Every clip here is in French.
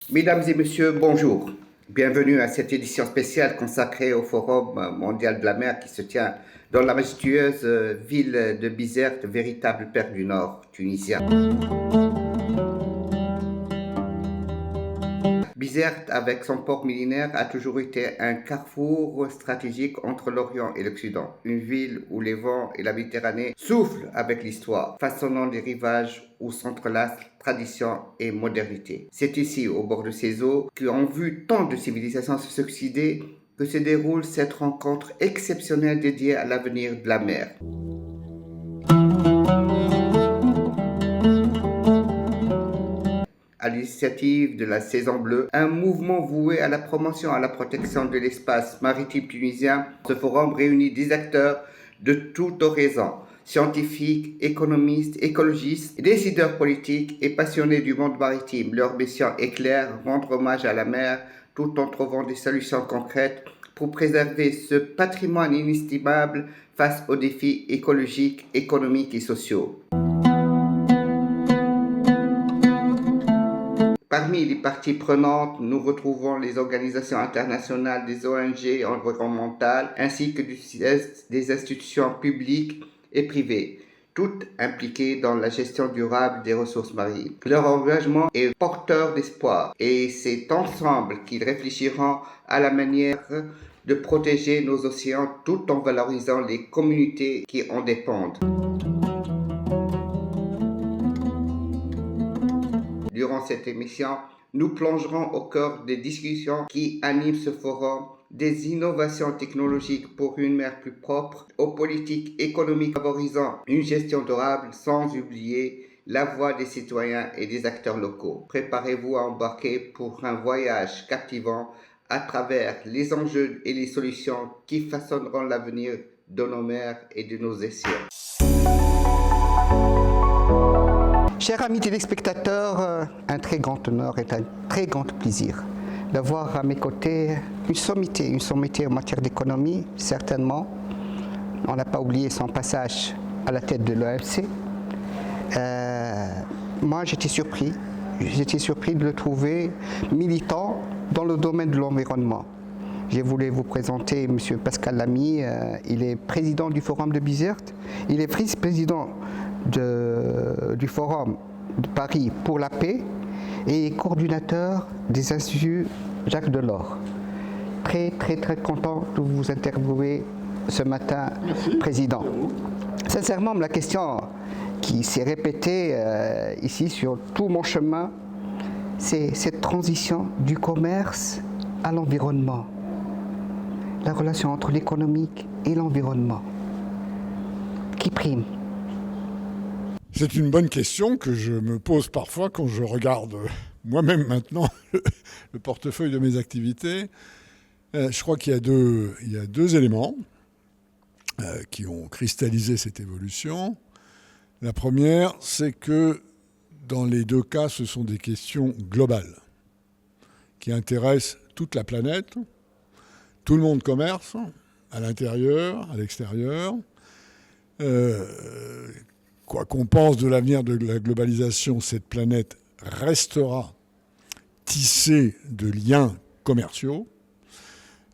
Mesdames et messieurs, bonjour. Bienvenue à cette édition spéciale consacrée au Forum mondial de la mer qui se tient dans la majestueuse ville de Bizerte, véritable perle du Nord tunisien. Bizerte, avec son port millénaire, a toujours été un carrefour stratégique entre l'Orient et l'Occident. Une ville où les vents et la Méditerranée soufflent avec l'histoire, façonnant des rivages où s'entrelacent tradition et modernité. C'est ici, au bord de ces eaux, qui ont vu tant de civilisations se succéder, que se déroule cette rencontre exceptionnelle dédiée à l'avenir de la mer. À l'initiative de la Saison Bleue, un mouvement voué à la promotion et à la protection de l'espace maritime tunisien. Ce forum réunit des acteurs de tout horizon, scientifiques, économistes, écologistes, décideurs politiques et passionnés du monde maritime. Leur mission est claire, rendre hommage à la mer tout en trouvant des solutions concrètes pour préserver ce patrimoine inestimable face aux défis écologiques, économiques et sociaux. Parmi les parties prenantes, nous retrouvons les organisations internationales, des ONG environnementales, ainsi que des institutions publiques et privées, toutes impliquées dans la gestion durable des ressources marines. Leur engagement est porteur d'espoir et c'est ensemble qu'ils réfléchiront à la manière de protéger nos océans tout en valorisant les communautés qui en dépendent. Durant cette émission, nous plongerons au cœur des discussions qui animent ce forum, des innovations technologiques pour une mer plus propre, aux politiques économiques favorisant une gestion durable, sans oublier la voix des citoyens et des acteurs locaux. Préparez-vous à embarquer pour un voyage captivant à travers les enjeux et les solutions qui façonneront l'avenir de nos mers et de nos océans. Chers amis téléspectateurs, un très grand honneur et un très grand plaisir d'avoir à mes côtés une sommité en matière d'économie, certainement. On n'a pas oublié son passage à la tête de l'OMC. Moi, j'étais surpris de le trouver militant dans le domaine de l'environnement. Je voulais vous présenter M. Pascal Lamy, il est président du Forum de Bizerte, il est vice-président du Forum de Paris pour la paix et coordinateur des instituts Jacques Delors. Très content de vous interviewer ce matin. Merci. Président. Sincèrement, la question qui s'est répétée ici sur tout mon chemin, c'est cette transition du commerce à l'environnement. La relation entre l'économique et l'environnement. Qui prime ? C'est une bonne question que je me pose parfois quand je regarde moi-même maintenant le portefeuille de mes activités. Je crois qu'il y a deux éléments qui ont cristallisé cette évolution. La première, c'est que dans les deux cas, ce sont des questions globales qui intéressent toute la planète. Tout le monde commerce, à l'intérieur, à l'extérieur. Quoi qu'on pense de l'avenir de la globalisation, cette planète restera tissée de liens commerciaux.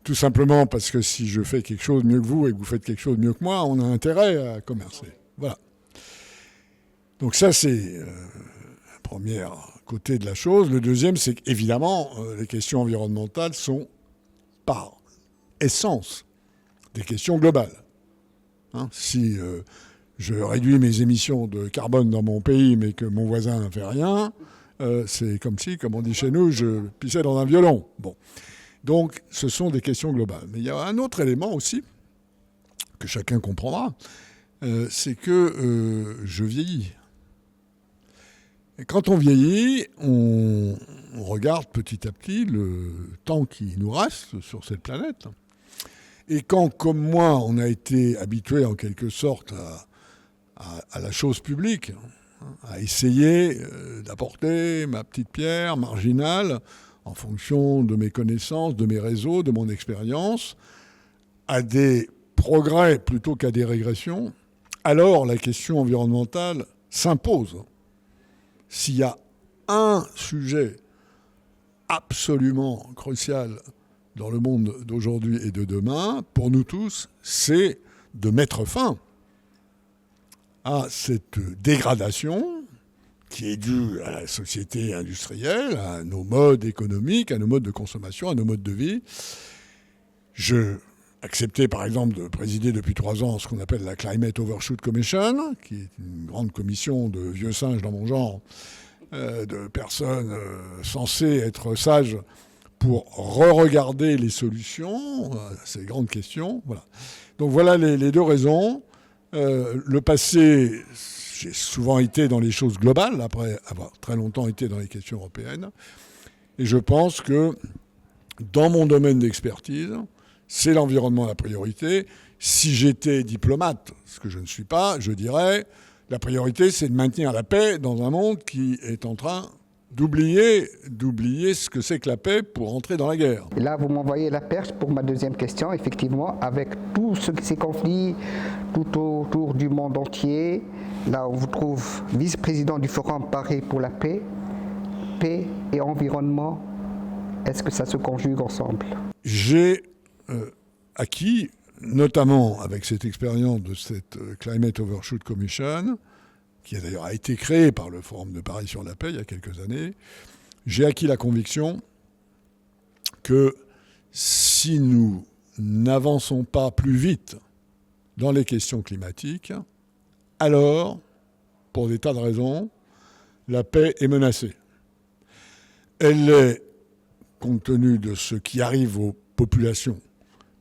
Tout simplement parce que si je fais quelque chose mieux que vous et que vous faites quelque chose mieux que moi, on a intérêt à commercer. Voilà. Donc ça, c'est le premier côté de la chose. Le deuxième, c'est qu'évidemment, les questions environnementales sont par essence des questions globales. Si je réduis mes émissions de carbone dans mon pays, mais que mon voisin ne fait rien, c'est comme si, comme on dit chez nous, je pissais dans un violon. Bon. Donc, ce sont des questions globales. Mais il y a un autre élément aussi, que chacun comprendra, c'est que je vieillis. Et quand on vieillit, on regarde petit à petit le temps qui nous reste sur cette planète. Et quand, comme moi, on a été habitué en quelque sorte à la chose publique, à essayer d'apporter ma petite pierre marginale en fonction de mes connaissances, de mes réseaux, de mon expérience, à des progrès plutôt qu'à des régressions, alors la question environnementale s'impose. S'il y a un sujet absolument crucial dans le monde d'aujourd'hui et de demain, pour nous tous, c'est de mettre fin à cette dégradation qui est due à la société industrielle, à nos modes économiques, à nos modes de consommation, à nos modes de vie. Je acceptais par exemple de présider depuis 3 ans ce qu'on appelle la Climate Overshoot Commission, qui est une grande commission de vieux singes dans mon genre, de personnes censées être sages pour re-regarder les solutions à ces grandes questions. Voilà. Donc voilà les 2 raisons. Le passé, j'ai souvent été dans les choses globales, après avoir très longtemps été dans les questions européennes. Et je pense que dans mon domaine d'expertise, c'est l'environnement la priorité. Si j'étais diplomate, ce que je ne suis pas, je dirais la priorité, c'est de maintenir la paix dans un monde qui est en train d'oublier ce que c'est que la paix pour entrer dans la guerre. Et là, vous m'envoyez la perche pour ma deuxième question. Effectivement, avec tous ces conflits tout autour du monde entier, là, on vous trouve vice-président du Forum Paris pour la paix et environnement. Est-ce que ça se conjugue ensemble? J'ai acquis, notamment avec cette expérience de cette Climate Overshoot Commission, qui a d'ailleurs été créée par le Forum de Paris sur la paix il y a quelques années, j'ai acquis la conviction que si nous n'avançons pas plus vite dans les questions climatiques, alors, pour des tas de raisons, la paix est menacée. Elle est, compte tenu de ce qui arrive aux populations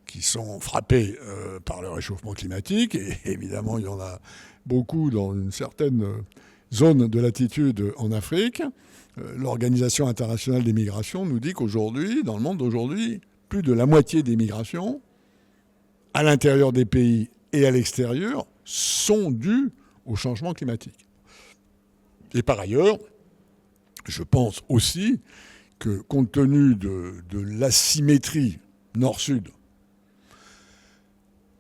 qui sont frappées par le réchauffement climatique, et évidemment il y en a beaucoup dans une certaine zone de latitude en Afrique. L'Organisation internationale des migrations nous dit qu'aujourd'hui, dans le monde d'aujourd'hui, plus de la moitié des migrations, à l'intérieur des pays et à l'extérieur, sont dues au changement climatique. Et par ailleurs, je pense aussi que compte tenu de l'asymétrie nord-sud,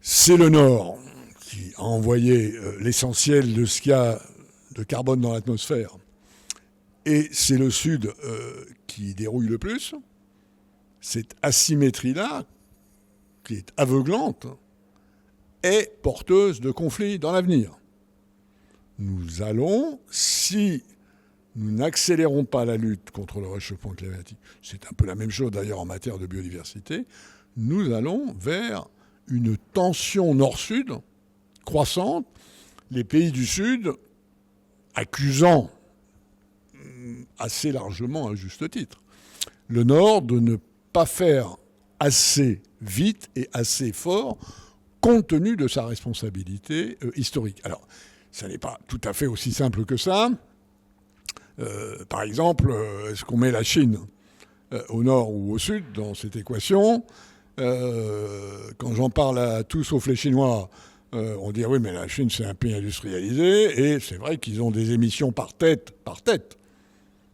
c'est le nord qui a envoyé l'essentiel de ce qu'il y a de carbone dans l'atmosphère, et c'est le sud qui dérouille le plus. Cette asymétrie-là, qui est aveuglante, est porteuse de conflits dans l'avenir. Nous allons, si nous n'accélérons pas la lutte contre le réchauffement climatique, c'est un peu la même chose d'ailleurs en matière de biodiversité, nous allons vers une tension nord-sud croissante, les pays du Sud accusant assez largement, à juste titre, le Nord de ne pas faire assez vite et assez fort compte tenu de sa responsabilité historique. Alors, ça n'est pas tout à fait aussi simple que ça. Par exemple, est-ce qu'on met la Chine au nord ou au sud dans cette équation? Quand j'en parle à tous sauf les Chinois, on dit oui, mais la Chine c'est un pays industrialisé, et c'est vrai qu'ils ont des émissions par tête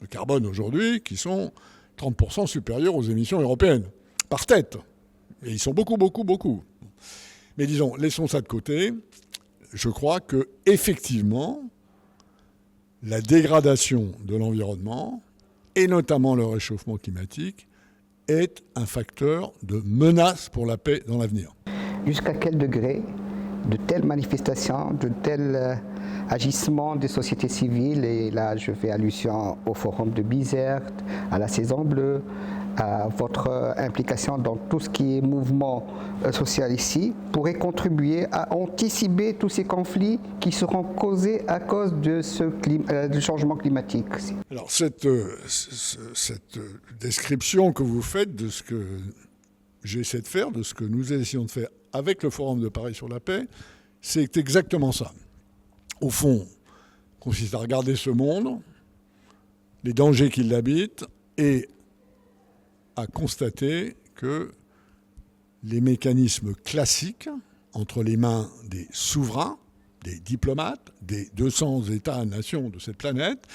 de carbone aujourd'hui qui sont 30% supérieures aux émissions européennes, par tête. Et ils sont beaucoup. Mais disons, laissons ça de côté. Je crois que effectivement, la dégradation de l'environnement, et notamment le réchauffement climatique, est un facteur de menace pour la paix dans l'avenir. Jusqu'à quel degré de telles manifestations, de tels agissements des sociétés civiles, et là je fais allusion au forum de Bizerte, à la Saison Bleue, à votre implication dans tout ce qui est mouvement social ici, pourrait contribuer à anticiper tous ces conflits qui seront causés à cause de du changement climatique? Alors cette description que vous faites de ce que j'essaie de faire, de ce que nous essayons de faire avec le Forum de Paris sur la paix, c'est exactement ça. Au fond, consiste à regarder ce monde, les dangers qui l'habitent, et à constater que les mécanismes classiques entre les mains des souverains, des diplomates, des 200 États-nations de cette planète,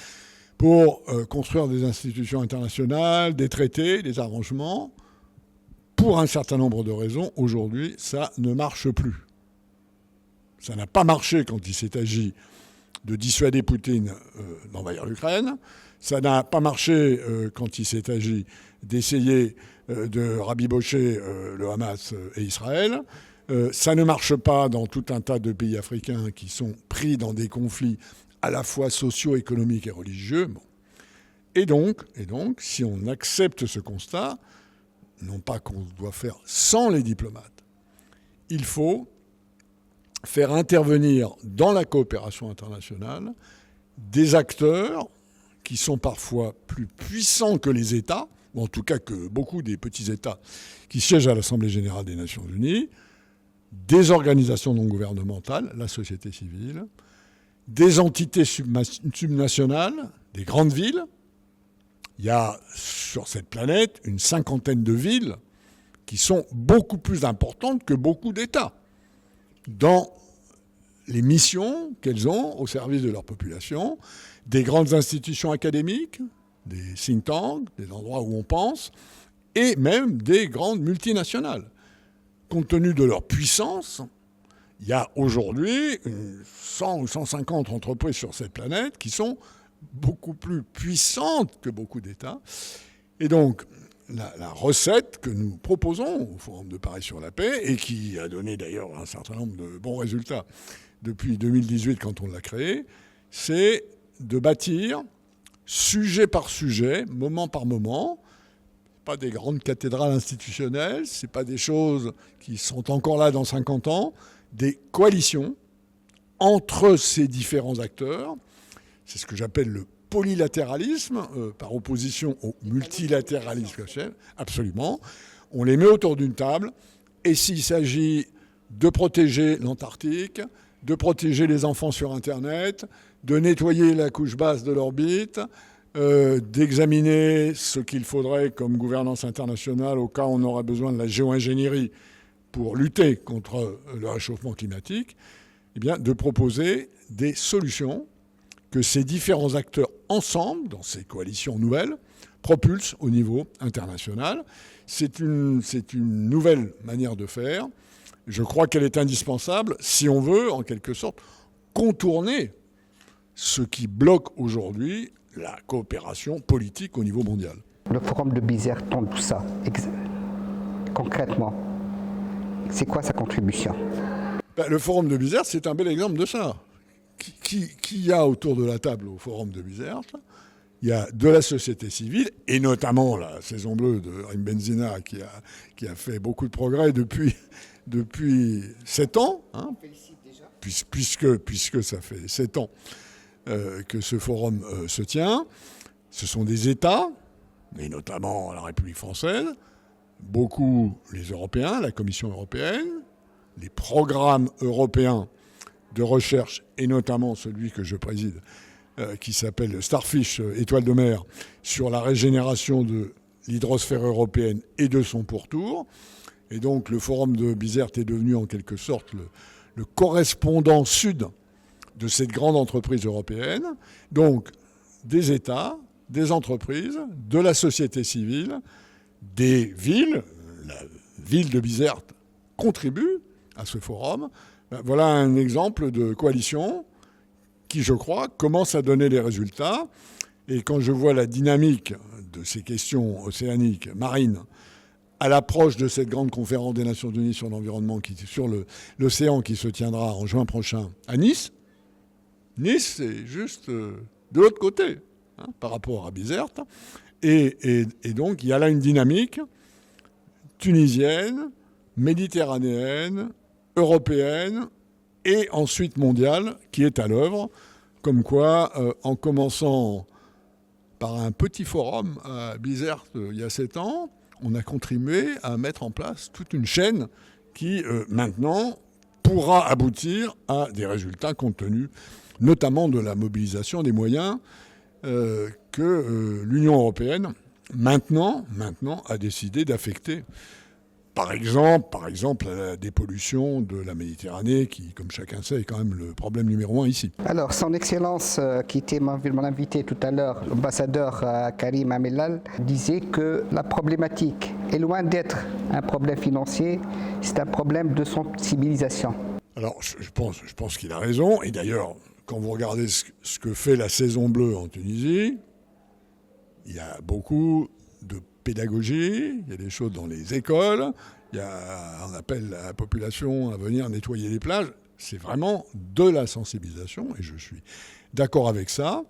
pour construire des institutions internationales, des traités, des arrangements, pour un certain nombre de raisons, aujourd'hui, ça ne marche plus. Ça n'a pas marché quand il s'est agi de dissuader Poutine d'envahir l'Ukraine. Ça n'a pas marché quand il s'est agi d'essayer de rabibocher le Hamas et Israël. Ça ne marche pas dans tout un tas de pays africains qui sont pris dans des conflits à la fois socio-économiques et religieux. Bon. Et donc, si on accepte ce constat, non pas qu'on doit faire sans les diplomates, il faut faire intervenir dans la coopération internationale des acteurs qui sont parfois plus puissants que les États, ou en tout cas que beaucoup des petits États qui siègent à l'Assemblée générale des Nations unies, des organisations non gouvernementales, la société civile, des entités subnationales, des grandes villes. Il y a sur cette planète une 50aine de villes qui sont beaucoup plus importantes que beaucoup d'États dans les missions qu'elles ont au service de leur population, des grandes institutions académiques, des think tanks, des endroits où on pense, et même des grandes multinationales. Compte tenu de leur puissance, il y a aujourd'hui 100 ou 150 entreprises sur cette planète qui sont beaucoup plus puissantes que beaucoup d'États. Et donc, la recette que nous proposons au Forum de Paris sur la paix, et qui a donné d'ailleurs un certain nombre de bons résultats depuis 2018 quand on l'a créé, c'est de bâtir sujet par sujet, moment par moment, pas des grandes cathédrales institutionnelles, c'est pas des choses qui sont encore là dans 50 ans, des coalitions entre ces différents acteurs. C'est ce que j'appelle le polylatéralisme, par opposition au multilatéralisme. Absolument. On les met autour d'une table, et s'il s'agit de protéger l'Antarctique, de protéger les enfants sur Internet, de nettoyer la couche basse de l'orbite, d'examiner ce qu'il faudrait comme gouvernance internationale au cas où on aura besoin de la géo-ingénierie pour lutter contre le réchauffement climatique, eh bien, de proposer des solutions que ces différents acteurs ensemble, dans ces coalitions nouvelles, propulsent au niveau international. C'est une nouvelle manière de faire. Je crois qu'elle est indispensable si on veut, en quelque sorte, contourner ce qui bloque aujourd'hui la coopération politique au niveau mondial. Le forum de Bizerte dans tout ça, concrètement, c'est quoi sa contribution? Le forum de Bizerte, c'est un bel exemple de ça. Qui y a autour de la table au forum de Bizerte? Il y a de la société civile, et notamment la Saison Bleue de Rim Benzina, qui a fait beaucoup de progrès depuis 7 ans, hein, puisque ça fait 7 ans que ce forum se tient. Ce sont des États, et notamment la République française, beaucoup les Européens, la Commission européenne, les programmes européens de recherche, et notamment celui que je préside, qui s'appelle Starfish, étoile de mer, sur la régénération de l'hydrosphère européenne et de son pourtour. Et donc le forum de Bizerte est devenu en quelque sorte le correspondant sud de cette grande entreprise européenne. Donc des États, des entreprises, de la société civile, des villes. La ville de Bizerte contribue à ce forum. Voilà un exemple de coalition qui, je crois, commence à donner des résultats. Et quand je vois la dynamique de ces questions océaniques, marines, à l'approche de cette grande conférence des Nations Unies sur l'environnement, sur l'océan, qui se tiendra en juin prochain à Nice. Nice, c'est juste de l'autre côté, hein, par rapport à Bizerte. Et donc, il y a là une dynamique tunisienne, méditerranéenne, européenne et ensuite mondiale qui est à l'œuvre. Comme quoi, en commençant par un petit forum à Bizerte il y a 7 ans, on a contribué à mettre en place toute une chaîne qui, maintenant, pourra aboutir à des résultats compte tenu notamment de la mobilisation des moyens que l'Union européenne, maintenant, a décidé d'affecter. Par exemple, à la dépollution de la Méditerranée, qui, comme chacun sait, est quand même le problème numéro 1 ici. Alors, son Excellence, qui était mon invité tout à l'heure, l'ambassadeur Karim Amellal, disait que la problématique est loin d'être un problème financier, c'est un problème de sensibilisation. Alors, je pense qu'il a raison. Et d'ailleurs, quand vous regardez ce que fait la Saison Bleue en Tunisie, il y a beaucoup de pédagogie, il y a des choses dans les écoles, on appelle la population à venir nettoyer les plages. C'est vraiment de la sensibilisation, et je suis d'accord avec ça.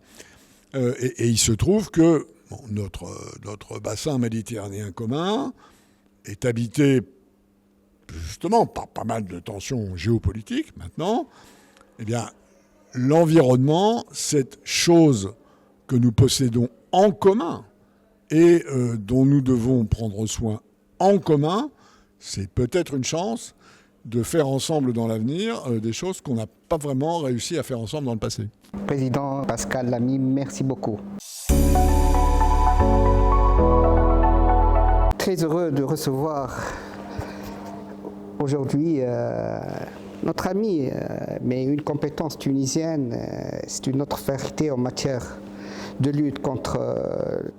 Et il se trouve que notre bassin méditerranéen commun est habité justement par pas mal de tensions géopolitiques maintenant. Eh bien, l'environnement, cette chose que nous possédons en commun et dont nous devons prendre soin en commun, c'est peut-être une chance de faire ensemble dans l'avenir des choses qu'on n'a pas vraiment réussi à faire ensemble dans le passé. Président Pascal Lamy, merci beaucoup. Très heureux de recevoir aujourd'hui notre ami, mais une compétence tunisienne, c'est une autre vérité en matière de lutte contre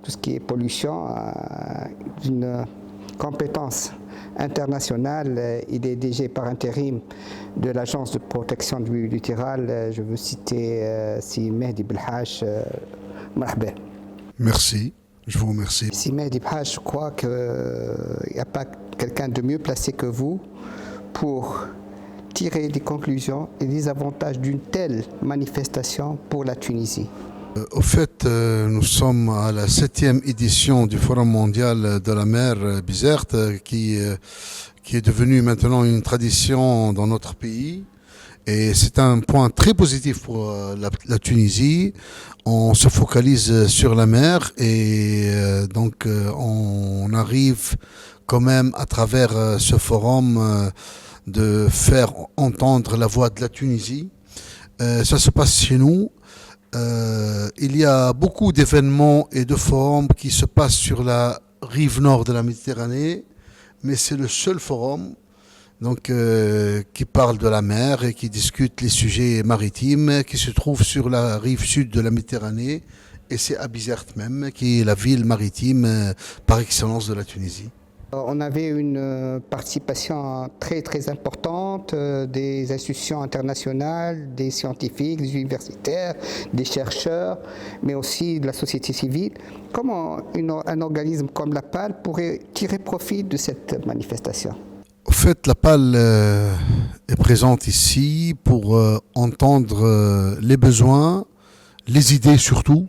tout ce qui est pollution, d'une compétence internationale. Il est DG par intérim de l'Agence de protection du milieu littoral. Je veux citer Si Mehdi Belhach. Marhaba. Merci, je vous remercie. Si Mehdi Belhach, je crois qu'il n'y a pas quelqu'un de mieux placé que vous pour tirer des conclusions et des avantages d'une telle manifestation pour la Tunisie. Au fait, nous sommes à la 7e édition du Forum mondial de la mer Bizerte qui est devenu maintenant une tradition dans notre pays. Et c'est un point très positif pour la Tunisie. On se focalise sur la mer et donc on arrive quand même à travers ce forum de faire entendre la voix de la Tunisie. Ça se passe chez nous. Il y a beaucoup d'événements et de forums qui se passent sur la rive nord de la Méditerranée, mais c'est le seul forum donc, qui parle de la mer et qui discute les sujets maritimes qui se trouve sur la rive sud de la Méditerranée, et c'est à Bizerte même, qui est la ville maritime par excellence de la Tunisie. On avait une participation très très importante des institutions internationales, des scientifiques, des universitaires, des chercheurs, mais aussi de la société civile. Comment un organisme comme la PAL pourrait tirer profit de cette manifestation ? En fait, la PAL est présente ici pour entendre les besoins, les idées surtout,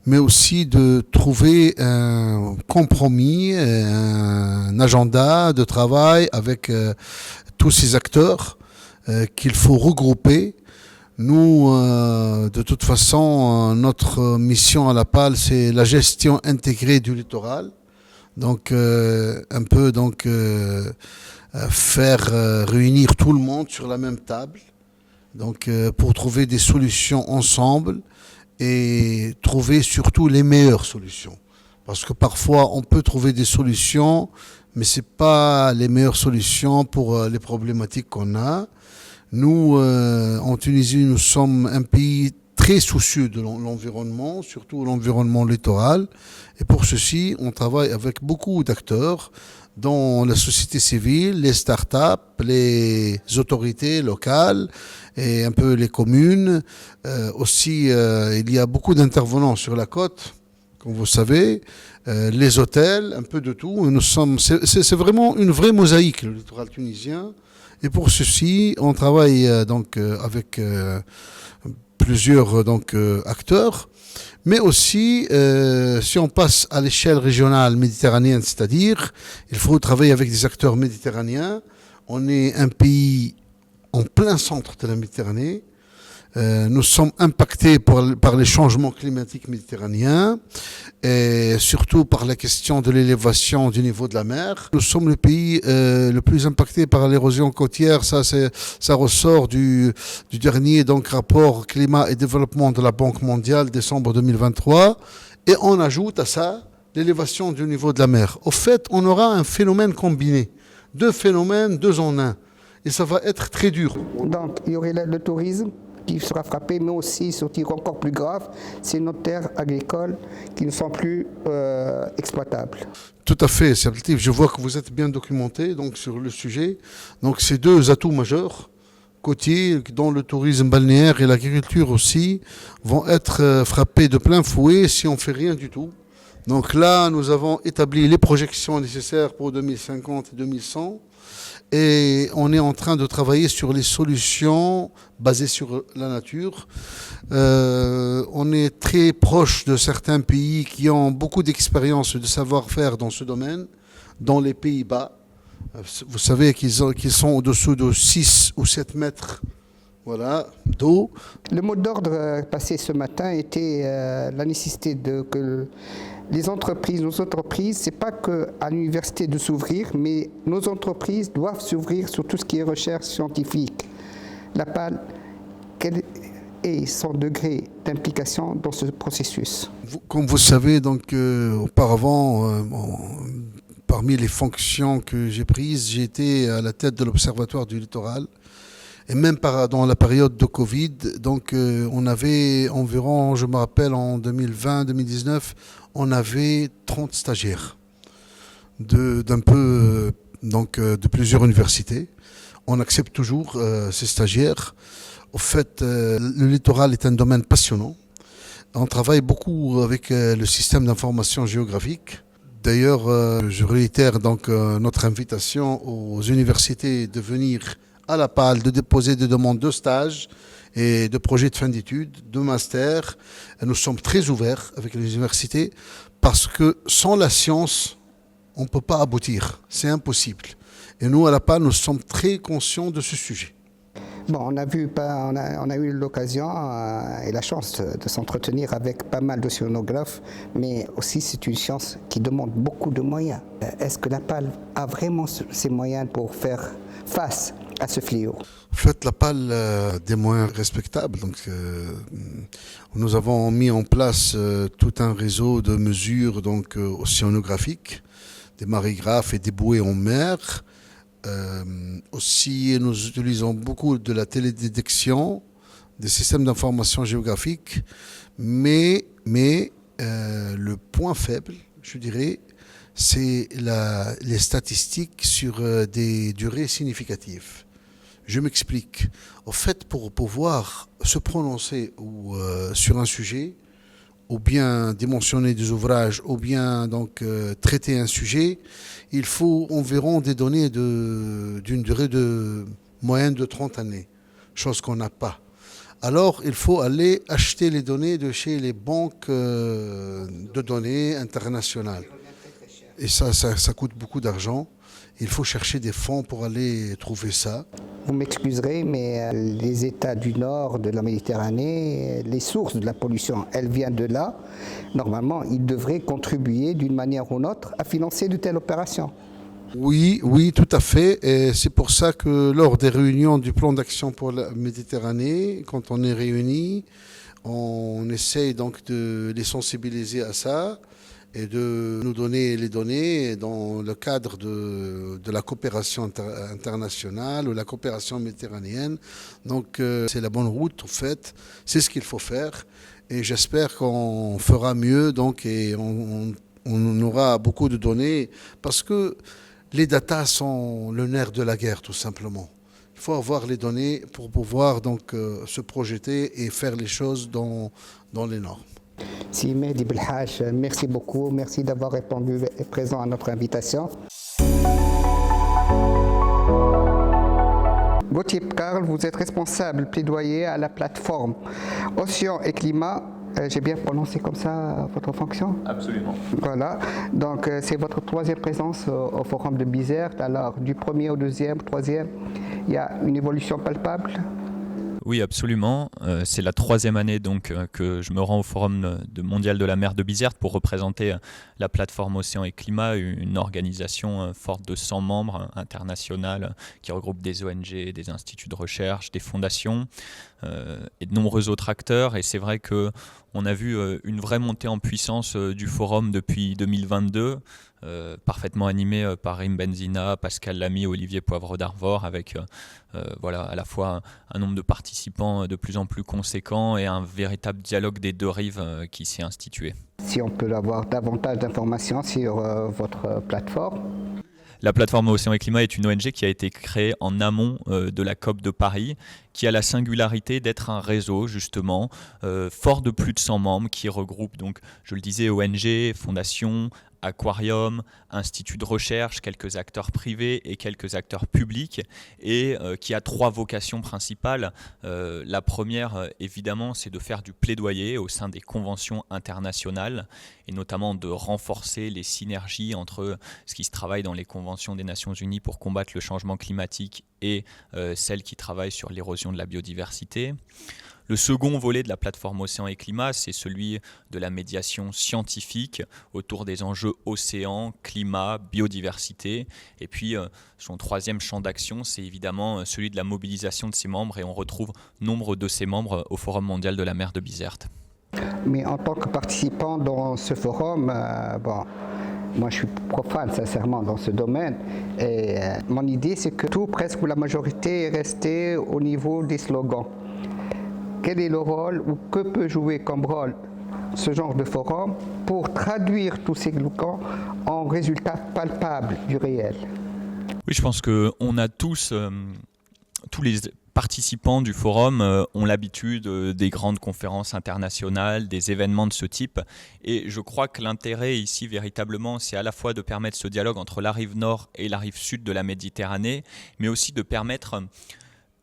mais aussi de trouver un compromis, un agenda de travail avec tous ces acteurs qu'il faut regrouper. Nous, de toute façon, notre mission à la PAL, c'est la gestion intégrée du littoral. Donc, un peu faire réunir tout le monde sur la même table, donc pour trouver des solutions ensemble. Et trouver surtout les meilleures solutions. Parce que parfois, on peut trouver des solutions, mais ce n'est pas les meilleures solutions pour les problématiques qu'on a. Nous, en Tunisie, nous sommes un pays très soucieux de l'environnement, surtout l'environnement littoral. Et pour ceci, on travaille avec beaucoup d'acteurs, dont la société civile, les start-up, les autorités locales et un peu les communes. Aussi, il y a beaucoup d'intervenants sur la côte, comme vous savez, les hôtels, un peu de tout. C'est vraiment une vraie mosaïque, le littoral tunisien. Et pour ceci, on travaille avec plusieurs acteurs. Mais aussi, si on passe à l'échelle régionale méditerranéenne, c'est-à-dire, il faut travailler avec des acteurs méditerranéens. On est un pays en plein centre de la Méditerranée. Nous sommes impactés par les changements climatiques méditerranéens et surtout par la question de l'élévation du niveau de la mer. Nous sommes le pays le plus impacté par l'érosion côtière. Ça ressort du dernier rapport climat et développement de la Banque mondiale décembre 2023. Et on ajoute à ça l'élévation du niveau de la mer. Au fait, on aura un phénomène combiné. Deux phénomènes, deux en un. Et ça va être très dur. Donc, il y aurait le tourisme qui sera frappé, mais aussi, surtout encore plus grave, c'est nos terres agricoles qui ne sont plus exploitables. Tout à fait, Sertif. Je vois que vous êtes bien documenté sur le sujet. Donc, ces deux atouts majeurs, côtiers, dont le tourisme balnéaire et l'agriculture aussi, vont être frappés de plein fouet si on ne fait rien du tout. Donc là, nous avons établi les projections nécessaires pour 2050 et 2100 et on est en train de travailler sur les solutions basées sur la nature. On est très proche de certains pays qui ont beaucoup d'expérience et de savoir-faire dans ce domaine, dans les Pays-Bas. Vous savez qu'ils sont au-dessous de 6 ou 7 mètres d'eau. Le mot d'ordre passé ce matin était la nécessité que nos entreprises, c'est pas qu'à l'université de s'ouvrir, mais nos entreprises doivent s'ouvrir sur tout ce qui est recherche scientifique. La PAL, quel est son degré d'implication dans ce processus? Comme vous savez, donc, auparavant, parmi les fonctions que j'ai prises, j'ai été à la tête de l'Observatoire du littoral. Et même dans la période de Covid, donc on avait environ, je me rappelle, en 2020-2019, on avait 30 stagiaires de plusieurs universités. On accepte toujours ces stagiaires. Au fait, le littoral est un domaine passionnant. On travaille beaucoup avec le système d'information géographique. D'ailleurs, je réitère donc notre invitation aux universités de venir à la PAL, de déposer des demandes de stage et de projets de fin d'études, de master. Et nous sommes très ouverts avec les universités parce que sans la science, on ne peut pas aboutir. C'est impossible. Et nous, à la PAL, nous sommes très conscients de ce sujet. Bon, on a eu l'occasion et la chance de s'entretenir avec pas mal d'océanographes, mais aussi c'est une science qui demande beaucoup de moyens. Est-ce que la PAL a vraiment ces moyens pour faire face à ce fléau? En fait, la PAL a des moyens respectables. Donc, nous avons mis en place tout un réseau de mesures océanographiques, des marégraphes et des bouées en mer. Aussi, nous utilisons beaucoup de la télédétection, des systèmes d'information géographique, mais le point faible, je dirais, c'est les statistiques sur des durées significatives. Je m'explique. En fait, pour pouvoir se prononcer sur un sujet, ou bien dimensionner des ouvrages, ou bien traiter un sujet, il faut environ des données d'une durée de moyenne de 30 années, chose qu'on n'a pas. Alors, il faut aller acheter les données de chez les banques de données internationales. Et ça coûte beaucoup d'argent. Il faut chercher des fonds pour aller trouver ça. Vous m'excuserez, mais les États du nord de la Méditerranée, les sources de la pollution, elles viennent de là. Normalement, ils devraient contribuer d'une manière ou d'une autre à financer de telles opérations. Oui, tout à fait. Et c'est pour ça que lors des réunions du plan d'action pour la Méditerranée, quand on est réunis, on essaye donc de les sensibiliser à ça et de nous donner les données dans le cadre de la coopération internationale ou la coopération méditerranéenne. Donc c'est la bonne route en fait, c'est ce qu'il faut faire et j'espère qu'on fera mieux et on aura beaucoup de données parce que les datas sont le nerf de la guerre tout simplement. Il faut avoir les données pour pouvoir se projeter et faire les choses dans les normes. Si Mehdi Belhaj, merci beaucoup, merci d'avoir répondu présent à notre invitation. Gauthier Karl, vous êtes responsable plaidoyer à la plateforme Océan et Climat. J'ai bien prononcé comme ça votre fonction? Absolument. Voilà, donc c'est votre troisième présence au Forum de Bizerte. Alors du premier au deuxième, troisième, il y a une évolution palpable? Oui, absolument. C'est la troisième année que je me rends au Forum mondial de la mer de Bizerte pour représenter la plateforme Océan et Climat, une organisation forte de 100 membres internationales qui regroupe des ONG, des instituts de recherche, des fondations et de nombreux autres acteurs. Et c'est vrai qu'on a vu une vraie montée en puissance du Forum depuis 2022. Parfaitement animé par Rim Benzina, Pascal Lamy, Olivier Poivre d'Arvor, avec à la fois un nombre de participants de plus en plus conséquent et un véritable dialogue des deux rives qui s'est institué. Si on peut avoir davantage d'informations sur votre plateforme? La plateforme Océan et Climat est une ONG qui a été créée en amont de la COP de Paris qui a la singularité d'être un réseau justement fort de plus de 100 membres qui regroupe donc, je le disais, ONG, fondations, aquarium, instituts de recherche, quelques acteurs privés et quelques acteurs publics, et qui a 3 vocations principales. La première, évidemment, c'est de faire du plaidoyer au sein des conventions internationales, et notamment de renforcer les synergies entre ce qui se travaille dans les conventions des Nations Unies pour combattre le changement climatique et celles qui travaillent sur l'érosion de la biodiversité. Le second volet de la plateforme Océan et Climat, c'est celui de la médiation scientifique autour des enjeux océan, climat, biodiversité. Et puis, son troisième champ d'action, c'est évidemment celui de la mobilisation de ses membres. Et on retrouve nombre de ses membres au Forum mondial de la mer de Bizerte. Mais en tant que participant dans ce forum, moi je suis profane sincèrement dans ce domaine. Et mon idée, c'est que tout, presque la majorité, est resté au niveau des slogans. Quel est le rôle ou que peut jouer comme rôle ce genre de forum pour traduire tous ces slogans en résultats palpables du réel? Oui, je pense qu'on a tous les participants du forum ont l'habitude des grandes conférences internationales, des événements de ce type. Et je crois que l'intérêt ici, véritablement, c'est à la fois de permettre ce dialogue entre la rive nord et la rive sud de la Méditerranée, mais aussi de permettre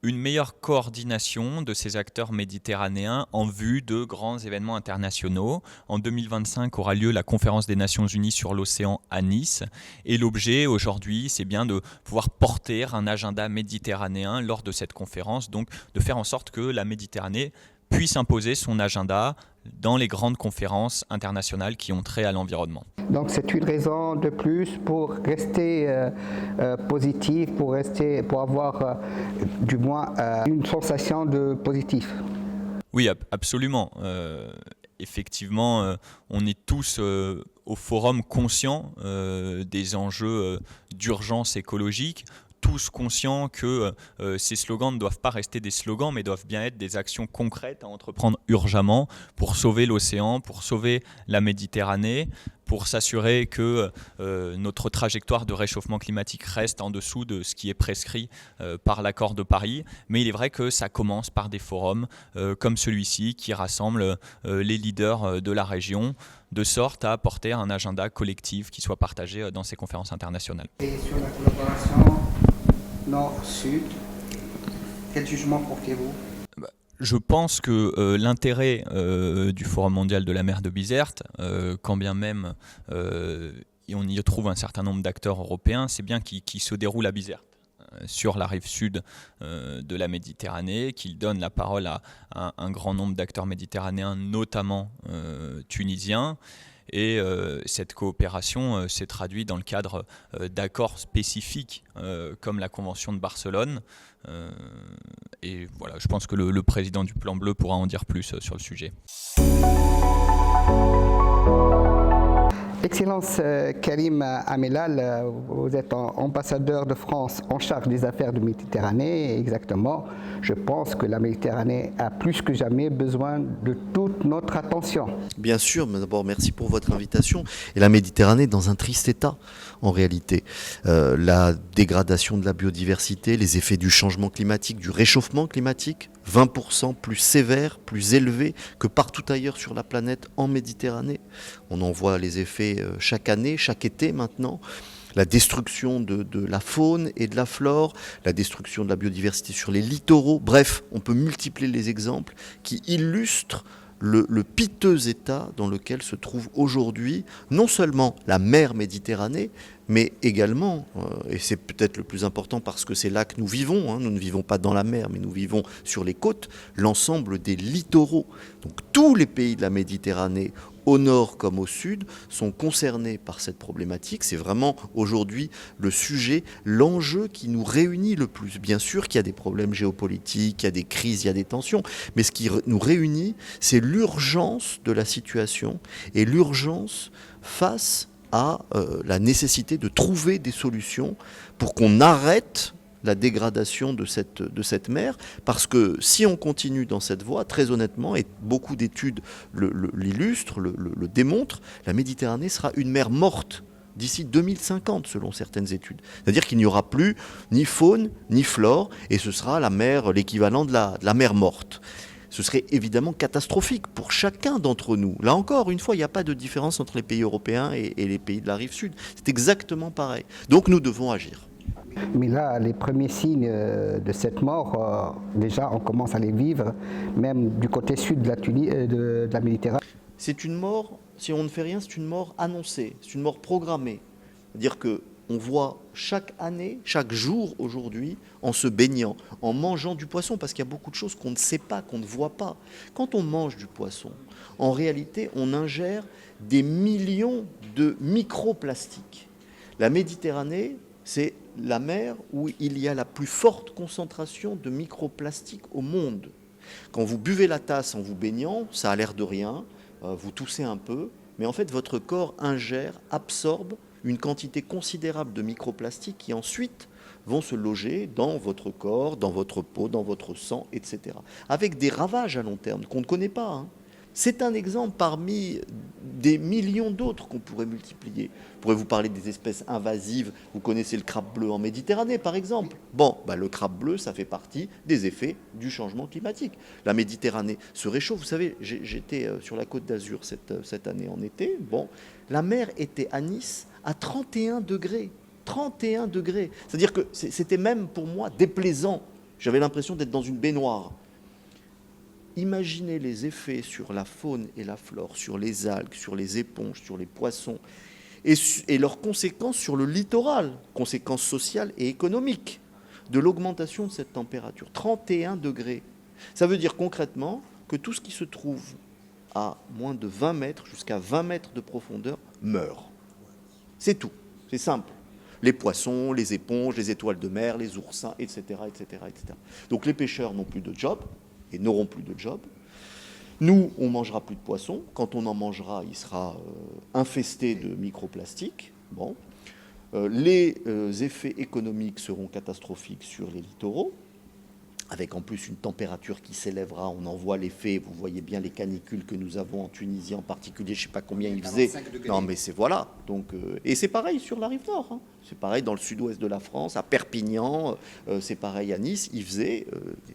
une meilleure coordination de ces acteurs méditerranéens en vue de grands événements internationaux. En 2025 aura lieu la conférence des Nations Unies sur l'océan à Nice. Et l'objet aujourd'hui, c'est bien de pouvoir porter un agenda méditerranéen lors de cette conférence, donc de faire en sorte que la Méditerranée puisse imposer son agenda dans les grandes conférences internationales qui ont trait à l'environnement. Donc c'est une raison de plus pour rester positif, pour avoir du moins une sensation de positif. Oui, absolument. Effectivement, on est tous au forum conscients des enjeux d'urgence écologique, tous conscients que ces slogans ne doivent pas rester des slogans, mais doivent bien être des actions concrètes à entreprendre urgemment pour sauver l'océan, pour sauver la Méditerranée, pour s'assurer que notre trajectoire de réchauffement climatique reste en dessous de ce qui est prescrit par l'accord de Paris. Mais il est vrai que ça commence par des forums comme celui-ci qui rassemble les leaders de la région, de sorte à apporter un agenda collectif qui soit partagé dans ces conférences internationales. Et sur la collaboration Nord-Sud, quel jugement portez-vous ? Je pense que l'intérêt du Forum mondial de la mer de Bizerte, quand bien même on y trouve un certain nombre d'acteurs européens, c'est bien qu'il se déroule à Bizerte, sur la rive sud de la Méditerranée, qu'il donne la parole à un grand nombre d'acteurs méditerranéens, notamment tunisiens. Et cette coopération s'est traduite dans le cadre d'accords spécifiques comme la Convention de Barcelone. Et voilà, je pense que le président du Plan Bleu pourra en dire plus sur le sujet. Excellence Karim Amelal, vous êtes ambassadeur de France en charge des affaires de Méditerranée. Exactement, je pense que la Méditerranée a plus que jamais besoin de toute notre attention. Bien sûr, mais d'abord merci pour votre invitation. Et la Méditerranée est dans un triste état en réalité. La dégradation de la biodiversité, les effets du changement climatique, du réchauffement climatique, 20% plus sévère, plus élevé que partout ailleurs sur la planète en Méditerranée. On en voit les effets chaque année, chaque été maintenant. La destruction de la faune et de la flore, la destruction de la biodiversité sur les littoraux. Bref, on peut multiplier les exemples qui illustrent le piteux état dans lequel se trouve aujourd'hui non seulement la mer Méditerranée, mais également, et c'est peut-être le plus important parce que c'est là que nous vivons, nous ne vivons pas dans la mer, mais nous vivons sur les côtes, l'ensemble des littoraux. Donc tous les pays de la Méditerranée, au nord comme au sud, sont concernés par cette problématique. C'est vraiment aujourd'hui le sujet, l'enjeu qui nous réunit le plus. Bien sûr qu'il y a des problèmes géopolitiques, il y a des crises, il y a des tensions, mais ce qui nous réunit, c'est l'urgence de la situation et l'urgence face à la nécessité de trouver des solutions pour qu'on arrête la dégradation de cette mer, parce que si on continue dans cette voie, très honnêtement, et beaucoup d'études l'illustrent, le démontrent, la Méditerranée sera une mer morte d'ici 2050 selon certaines études. C'est-à-dire qu'il n'y aura plus ni faune ni flore et ce sera la mer, l'équivalent de la mer morte. Ce serait évidemment catastrophique pour chacun d'entre nous. Là encore, une fois, il n'y a pas de différence entre les pays européens et les pays de la rive sud. C'est exactement pareil. Donc nous devons agir. Mais là, les premiers signes de cette mort, déjà, on commence à les vivre, même du côté sud de la Méditerranée. C'est une mort, si on ne fait rien, c'est une mort annoncée, c'est une mort programmée. C'est-à-dire qu'on voit chaque année, chaque jour aujourd'hui, en se baignant, en mangeant du poisson, parce qu'il y a beaucoup de choses qu'on ne sait pas, qu'on ne voit pas. Quand on mange du poisson, en réalité, on ingère des millions de microplastiques. La Méditerranée, c'est la mer où il y a la plus forte concentration de microplastiques au monde. Quand vous buvez la tasse en vous baignant, ça a l'air de rien, vous toussez un peu, mais en fait votre corps ingère, absorbe une quantité considérable de microplastiques qui ensuite vont se loger dans votre corps, dans votre peau, dans votre sang, etc. Avec des ravages à long terme qu'on ne connaît pas, hein. C'est un exemple parmi des millions d'autres qu'on pourrait multiplier. Je pourrais vous parler des espèces invasives. Vous connaissez le crabe bleu en Méditerranée, par exemple. Bon, le crabe bleu, ça fait partie des effets du changement climatique. La Méditerranée se réchauffe. Vous savez, j'étais sur la Côte d'Azur cette année en été. Bon, la mer était à Nice à 31 degrés. 31 degrés. C'est-à-dire que c'était même pour moi déplaisant. J'avais l'impression d'être dans une baignoire. Imaginez les effets sur la faune et la flore, sur les algues, sur les éponges, sur les poissons, et leurs conséquences sur le littoral, conséquences sociales et économiques de l'augmentation de cette température. 31 degrés. Ça veut dire concrètement que tout ce qui se trouve à moins de 20 mètres, jusqu'à 20 mètres de profondeur, meurt. C'est tout. C'est simple. Les poissons, les éponges, les étoiles de mer, les oursins, etc., etc., etc. Donc les pêcheurs n'ont plus de job et n'auront plus de job. Nous, on ne mangera plus de poissons. Quand on en mangera, il sera infesté de microplastiques. Bon. Les effets économiques seront catastrophiques sur les littoraux, avec en plus une température qui s'élèvera. On en voit l'effet. Vous voyez bien les canicules que nous avons en Tunisie en particulier. Je ne sais pas combien il faisait. Non, mais c'est voilà. Donc, et c'est pareil sur la rive nord. Hein. C'est pareil dans le sud-ouest de la France, à Perpignan. C'est pareil à Nice. Il faisait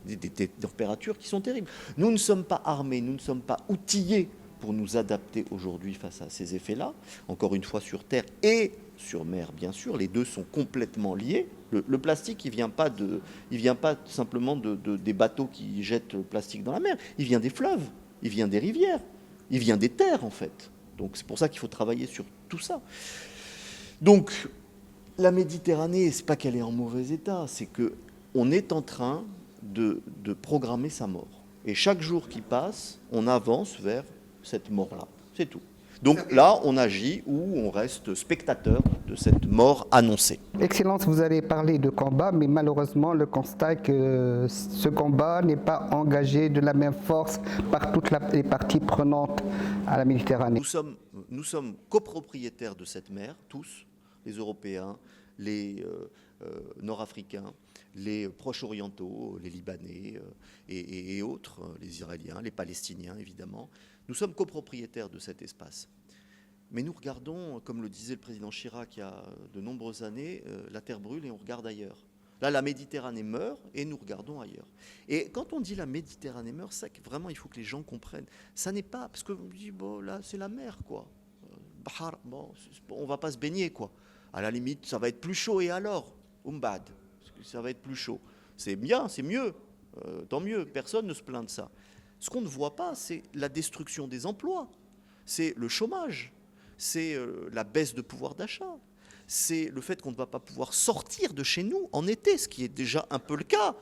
des températures qui sont terribles. Nous ne sommes pas armés, nous ne sommes pas outillés pour nous adapter aujourd'hui face à ces effets-là. Encore une fois, sur terre et sur mer, bien sûr. Les deux sont complètement liés. Le plastique, il vient pas simplement des bateaux qui jettent le plastique dans la mer. Il vient des fleuves, il vient des rivières, il vient des terres, en fait. Donc c'est pour ça qu'il faut travailler sur tout ça. Donc la Méditerranée, c'est pas qu'elle est en mauvais état, c'est qu'on est en train de programmer sa mort. Et chaque jour qui passe, on avance vers cette mort-là. C'est tout. Donc là, on agit ou on reste spectateur de cette mort annoncée. Excellence, vous allez parler de combat, mais malheureusement, le constat est que ce combat n'est pas engagé de la même force par toutes les parties prenantes à la Méditerranée. Nous sommes copropriétaires de cette mer, tous, les Européens, les Nord-Africains, les proches orientaux, les Libanais et autres, les Israéliens, les Palestiniens évidemment. Nous sommes copropriétaires de cet espace. Mais nous regardons, comme le disait le président Chirac il y a de nombreuses années, la terre brûle et on regarde ailleurs. Là, la Méditerranée meurt et nous regardons ailleurs. Et quand on dit la Méditerranée meurt, ça, vraiment, il faut que les gens comprennent. Ça n'est pas, parce qu'on dit, bon, là, c'est la mer, quoi. Bahar, bon, on ne va pas se baigner, quoi. À la limite, ça va être plus chaud, et alors Umbad, ça va être plus chaud. C'est bien, c'est mieux, tant mieux, personne ne se plaint de ça. Ce qu'on ne voit pas, c'est la destruction des emplois, c'est le chômage, c'est la baisse de pouvoir d'achat, c'est le fait qu'on ne va pas pouvoir sortir de chez nous en été, ce qui est déjà un peu le cas.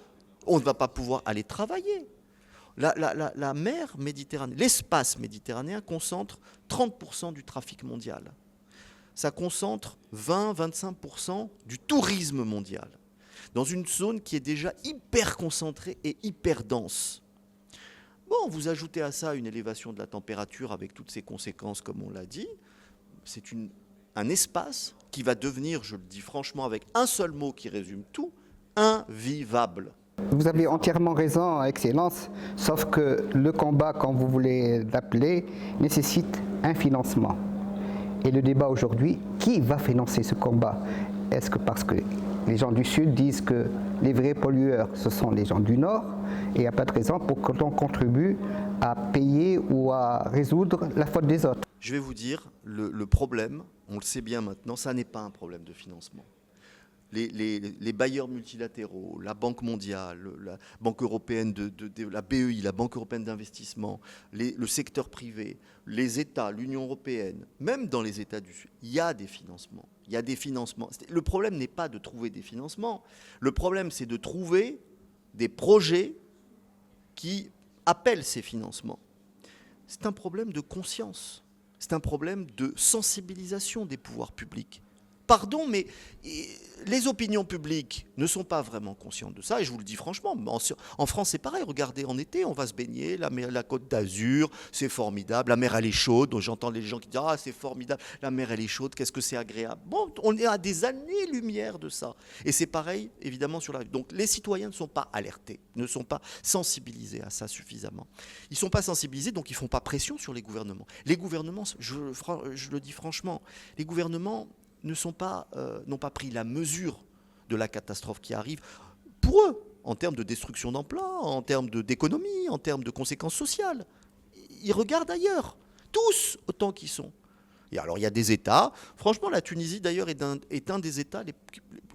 On ne va pas pouvoir aller travailler. La mer Méditerranée, l'espace méditerranéen concentre 30% du trafic mondial. Ça concentre 20-25% du tourisme mondial, dans une zone qui est déjà hyper concentrée et hyper dense. Bon, vous ajoutez à ça une élévation de la température avec toutes ses conséquences, comme on l'a dit, c'est un espace qui va devenir, je le dis franchement avec un seul mot qui résume tout, invivable. Vous avez entièrement raison, Excellence, sauf que le combat, comme vous voulez l'appeler, nécessite un financement. Et le débat aujourd'hui, qui va financer ce combat? Est-ce que parce que les gens du Sud disent que les vrais pollueurs, ce sont les gens du Nord, et il n'y a pas de raison pour que l'on contribue à payer ou à résoudre la faute des autres? Je vais vous dire, le problème, on le sait bien maintenant, ça n'est pas un problème de financement. Les bailleurs multilatéraux, la Banque mondiale, la Banque européenne, la BEI, la Banque européenne d'investissement, le secteur privé, les États, l'Union européenne, même dans les États du Sud, il y a des financements. Il y a des financements. Le problème n'est pas de trouver des financements. Le problème, c'est de trouver des projets qui appellent ces financements. C'est un problème de conscience. C'est un problème de sensibilisation des pouvoirs publics. Pardon, mais les opinions publiques ne sont pas vraiment conscientes de ça, et je vous le dis franchement, en France c'est pareil, regardez, en été on va se baigner, la Côte d'Azur, c'est formidable, la mer elle est chaude, donc j'entends les gens qui disent « Ah c'est formidable, la mer elle est chaude, qu'est-ce que c'est agréable ». Bon, on est à des années-lumière de ça, et c'est pareil évidemment sur la rive. Donc les citoyens ne sont pas alertés, ne sont pas sensibilisés à ça suffisamment. Ils ne sont pas sensibilisés, donc ils ne font pas pression sur les gouvernements. Les gouvernements, je le dis franchement, les gouvernements n'ont pas pris la mesure de la catastrophe qui arrive pour eux, en termes de destruction d'emplois, en termes d'économie, en termes de conséquences sociales. Ils regardent ailleurs, tous autant qu'ils sont. Et alors il y a des États, franchement la Tunisie d'ailleurs est un des États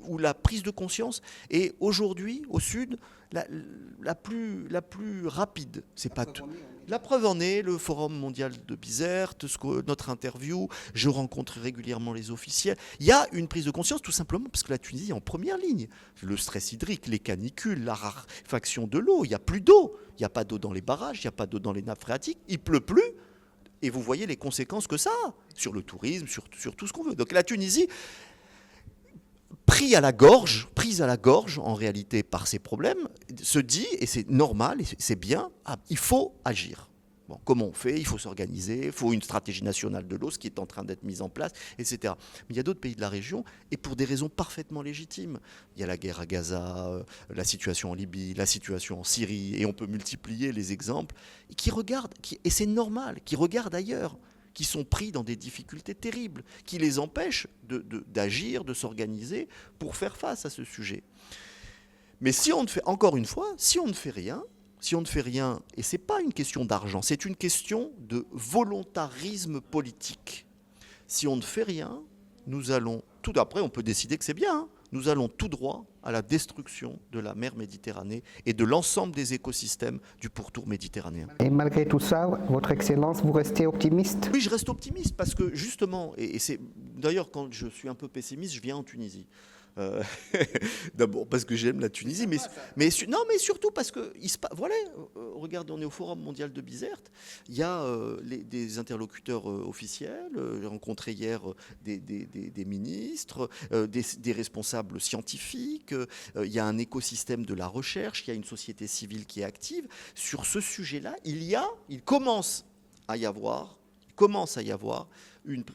où la prise de conscience est aujourd'hui au Sud la plus rapide. C'est pas tout. La preuve en est le Forum mondial de Bizerte, notre interview, je rencontre régulièrement les officiels. Il y a une prise de conscience tout simplement parce que la Tunisie est en première ligne. Le stress hydrique, les canicules, la raréfaction de l'eau, il n'y a plus d'eau. Il n'y a pas d'eau dans les barrages, il n'y a pas d'eau dans les nappes phréatiques, il ne pleut plus. Et vous voyez les conséquences que ça a sur le tourisme, sur tout ce qu'on veut. Donc la Tunisie, prise à la gorge en réalité par ces problèmes, se dit, et c'est normal, et c'est bien, il faut agir. Bon, comment on fait? Il faut s'organiser, il faut une stratégie nationale de l'eau, ce qui est en train d'être mise en place, etc. Mais il y a d'autres pays de la région, et pour des raisons parfaitement légitimes. Il y a la guerre à Gaza, la situation en Libye, la situation en Syrie, et on peut multiplier les exemples, qui regardent, et c'est normal, qui regardent ailleurs, qui sont pris dans des difficultés terribles, qui les empêchent d'agir, de s'organiser pour faire face à ce sujet. Mais si on ne fait, encore une fois, si on ne fait rien, et ce n'est pas une question d'argent, c'est une question de volontarisme politique. Si on ne fait rien, nous allons, tout après on peut décider que c'est bien, hein, nous allons tout droit à la destruction de la mer Méditerranée et de l'ensemble des écosystèmes du pourtour méditerranéen. Et malgré tout ça, Votre Excellence, vous restez optimiste? Oui, je reste optimiste parce que justement, et c'est d'ailleurs quand je suis un peu pessimiste, je viens en Tunisie. D'abord parce que j'aime la Tunisie, mais surtout parce que voilà, regardez, on est au Forum mondial de Bizerte, il y a des interlocuteurs officiels, j'ai rencontré hier des ministres, des responsables scientifiques, il y a un écosystème de la recherche, il y a une société civile qui est active. Sur ce sujet-là, il commence à y avoir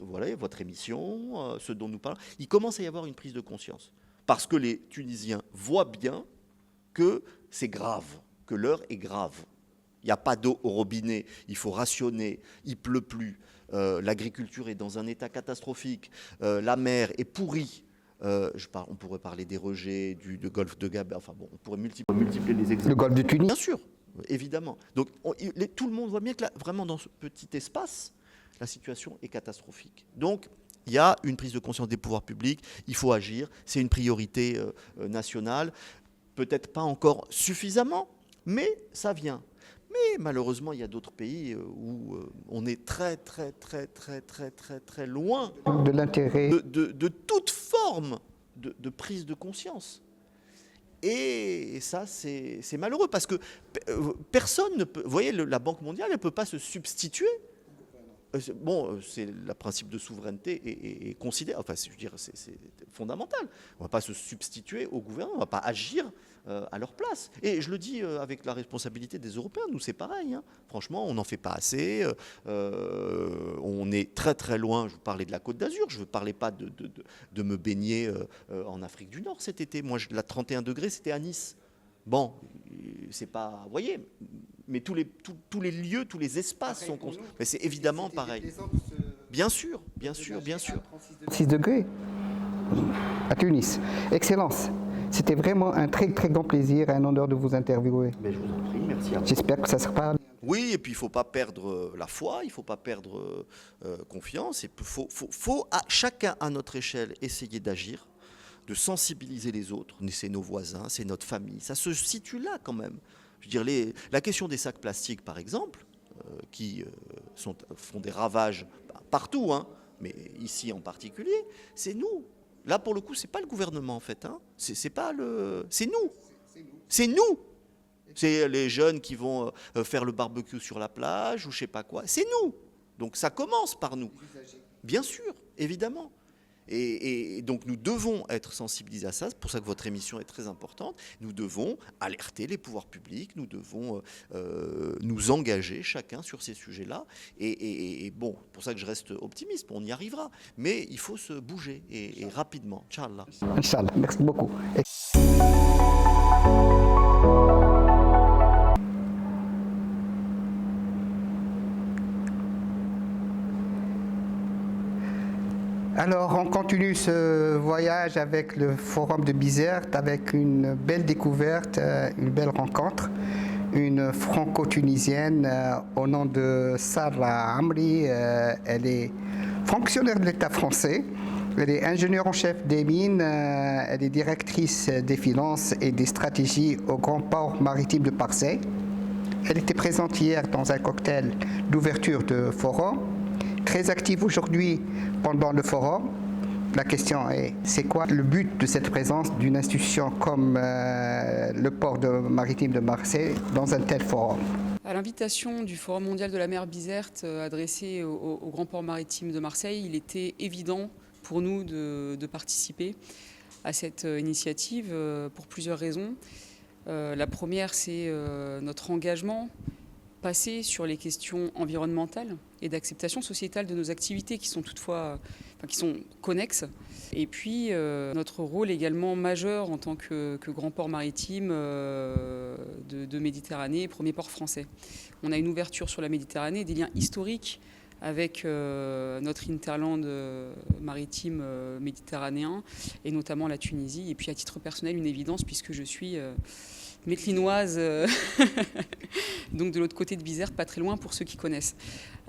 voilà, votre émission, ce dont nous parlons, il commence à y avoir une prise de conscience. Parce que les Tunisiens voient bien que c'est grave, que l'heure est grave. Il n'y a pas d'eau au robinet, il faut rationner, il ne pleut plus, l'agriculture est dans un état catastrophique, la mer est pourrie. On pourrait parler des rejets, du golfe de Gabon, enfin bon, on pourrait multiplier les exemples. Le golfe de Tunis? Bien sûr, évidemment. Donc tout le monde voit bien que là, vraiment dans ce petit espace, la situation est catastrophique. Donc, il y a une prise de conscience des pouvoirs publics, il faut agir, c'est une priorité nationale, peut-être pas encore suffisamment, mais ça vient. Mais malheureusement, il y a d'autres pays où on est très loin de l'intérêt de toute forme de prise de conscience. Et ça, c'est malheureux parce que personne ne peut... Vous voyez, la Banque mondiale, elle ne peut pas se substituer. Bon, c'est le principe de souveraineté est considéré, enfin, je veux dire, c'est fondamental. On ne va pas se substituer au gouvernement, on ne va pas agir à leur place. Et je le dis avec la responsabilité des Européens, nous c'est pareil. Hein. Franchement, on n'en fait pas assez. On est très loin. Je vous parlais de la Côte d'Azur, je ne parlais pas de me baigner en Afrique du Nord cet été. Moi, la 31 degrés, c'était à Nice. Bon, c'est pas... Vous voyez, mais tous les lieux, tous les espaces sont... Mais c'est évidemment pareil. Les Bien sûr, bien sûr, bien sûr. 6 degrés à Tunis. Excellence. C'était vraiment un très très grand plaisir et un honneur de vous interviewer. Mais je vous en prie, merci à vous. J'espère que ça sera. Oui, et puis il ne faut pas perdre la foi, il ne faut pas perdre confiance. Il faut chacun à notre échelle essayer d'agir, de sensibiliser les autres. C'est nos voisins, c'est notre famille. Ça se situe là quand même. Je veux dire, la question des sacs plastiques, par exemple, qui font des ravages partout, hein, mais ici en particulier, c'est nous. Là, pour le coup, c'est pas le gouvernement en fait. Hein. C'est nous. C'est nous. C'est les jeunes qui vont faire le barbecue sur la plage ou je sais pas quoi. C'est nous. Donc ça commence par nous. Bien sûr, évidemment. Et donc nous devons être sensibilisés à ça. C'est pour ça que votre émission est très importante. Nous devons alerter les pouvoirs publics. Nous devons nous engager chacun sur ces sujets-là. Et bon, c'est pour ça que je reste optimiste. On y arrivera. Mais il faut se bouger et rapidement. Inch'Allah. Inch'Allah. Merci beaucoup. Alors, on continue ce voyage avec le Forum de Bizerte, avec une belle découverte, une belle rencontre. Une franco-tunisienne au nom de Sarah Amri. Elle est fonctionnaire de l'État français. Elle est ingénieure en chef des mines. Elle est directrice des finances et des stratégies au Grand Port Maritime de Marseille. Elle était présente hier dans un cocktail d'ouverture de forum. Très active aujourd'hui pendant le forum. La question est, c'est quoi le but de cette présence d'une institution comme le port maritime de Marseille dans un tel forum? À l'invitation du Forum mondial de la mer Bizerte adressé au Grand port maritime de Marseille, il était évident pour nous de participer à cette initiative pour plusieurs raisons. La première, c'est notre engagement passé sur les questions environnementales et d'acceptation sociétale de nos activités qui sont qui sont connexes. Et puis notre rôle également majeur en tant que grand port maritime de Méditerranée, premier port français. On a une ouverture sur la Méditerranée, des liens historiques avec notre hinterland maritime méditerranéen et notamment la Tunisie. Et puis à titre personnel, une évidence puisque je suis métlinoise, donc de l'autre côté de Bizerte, pas très loin pour ceux qui connaissent.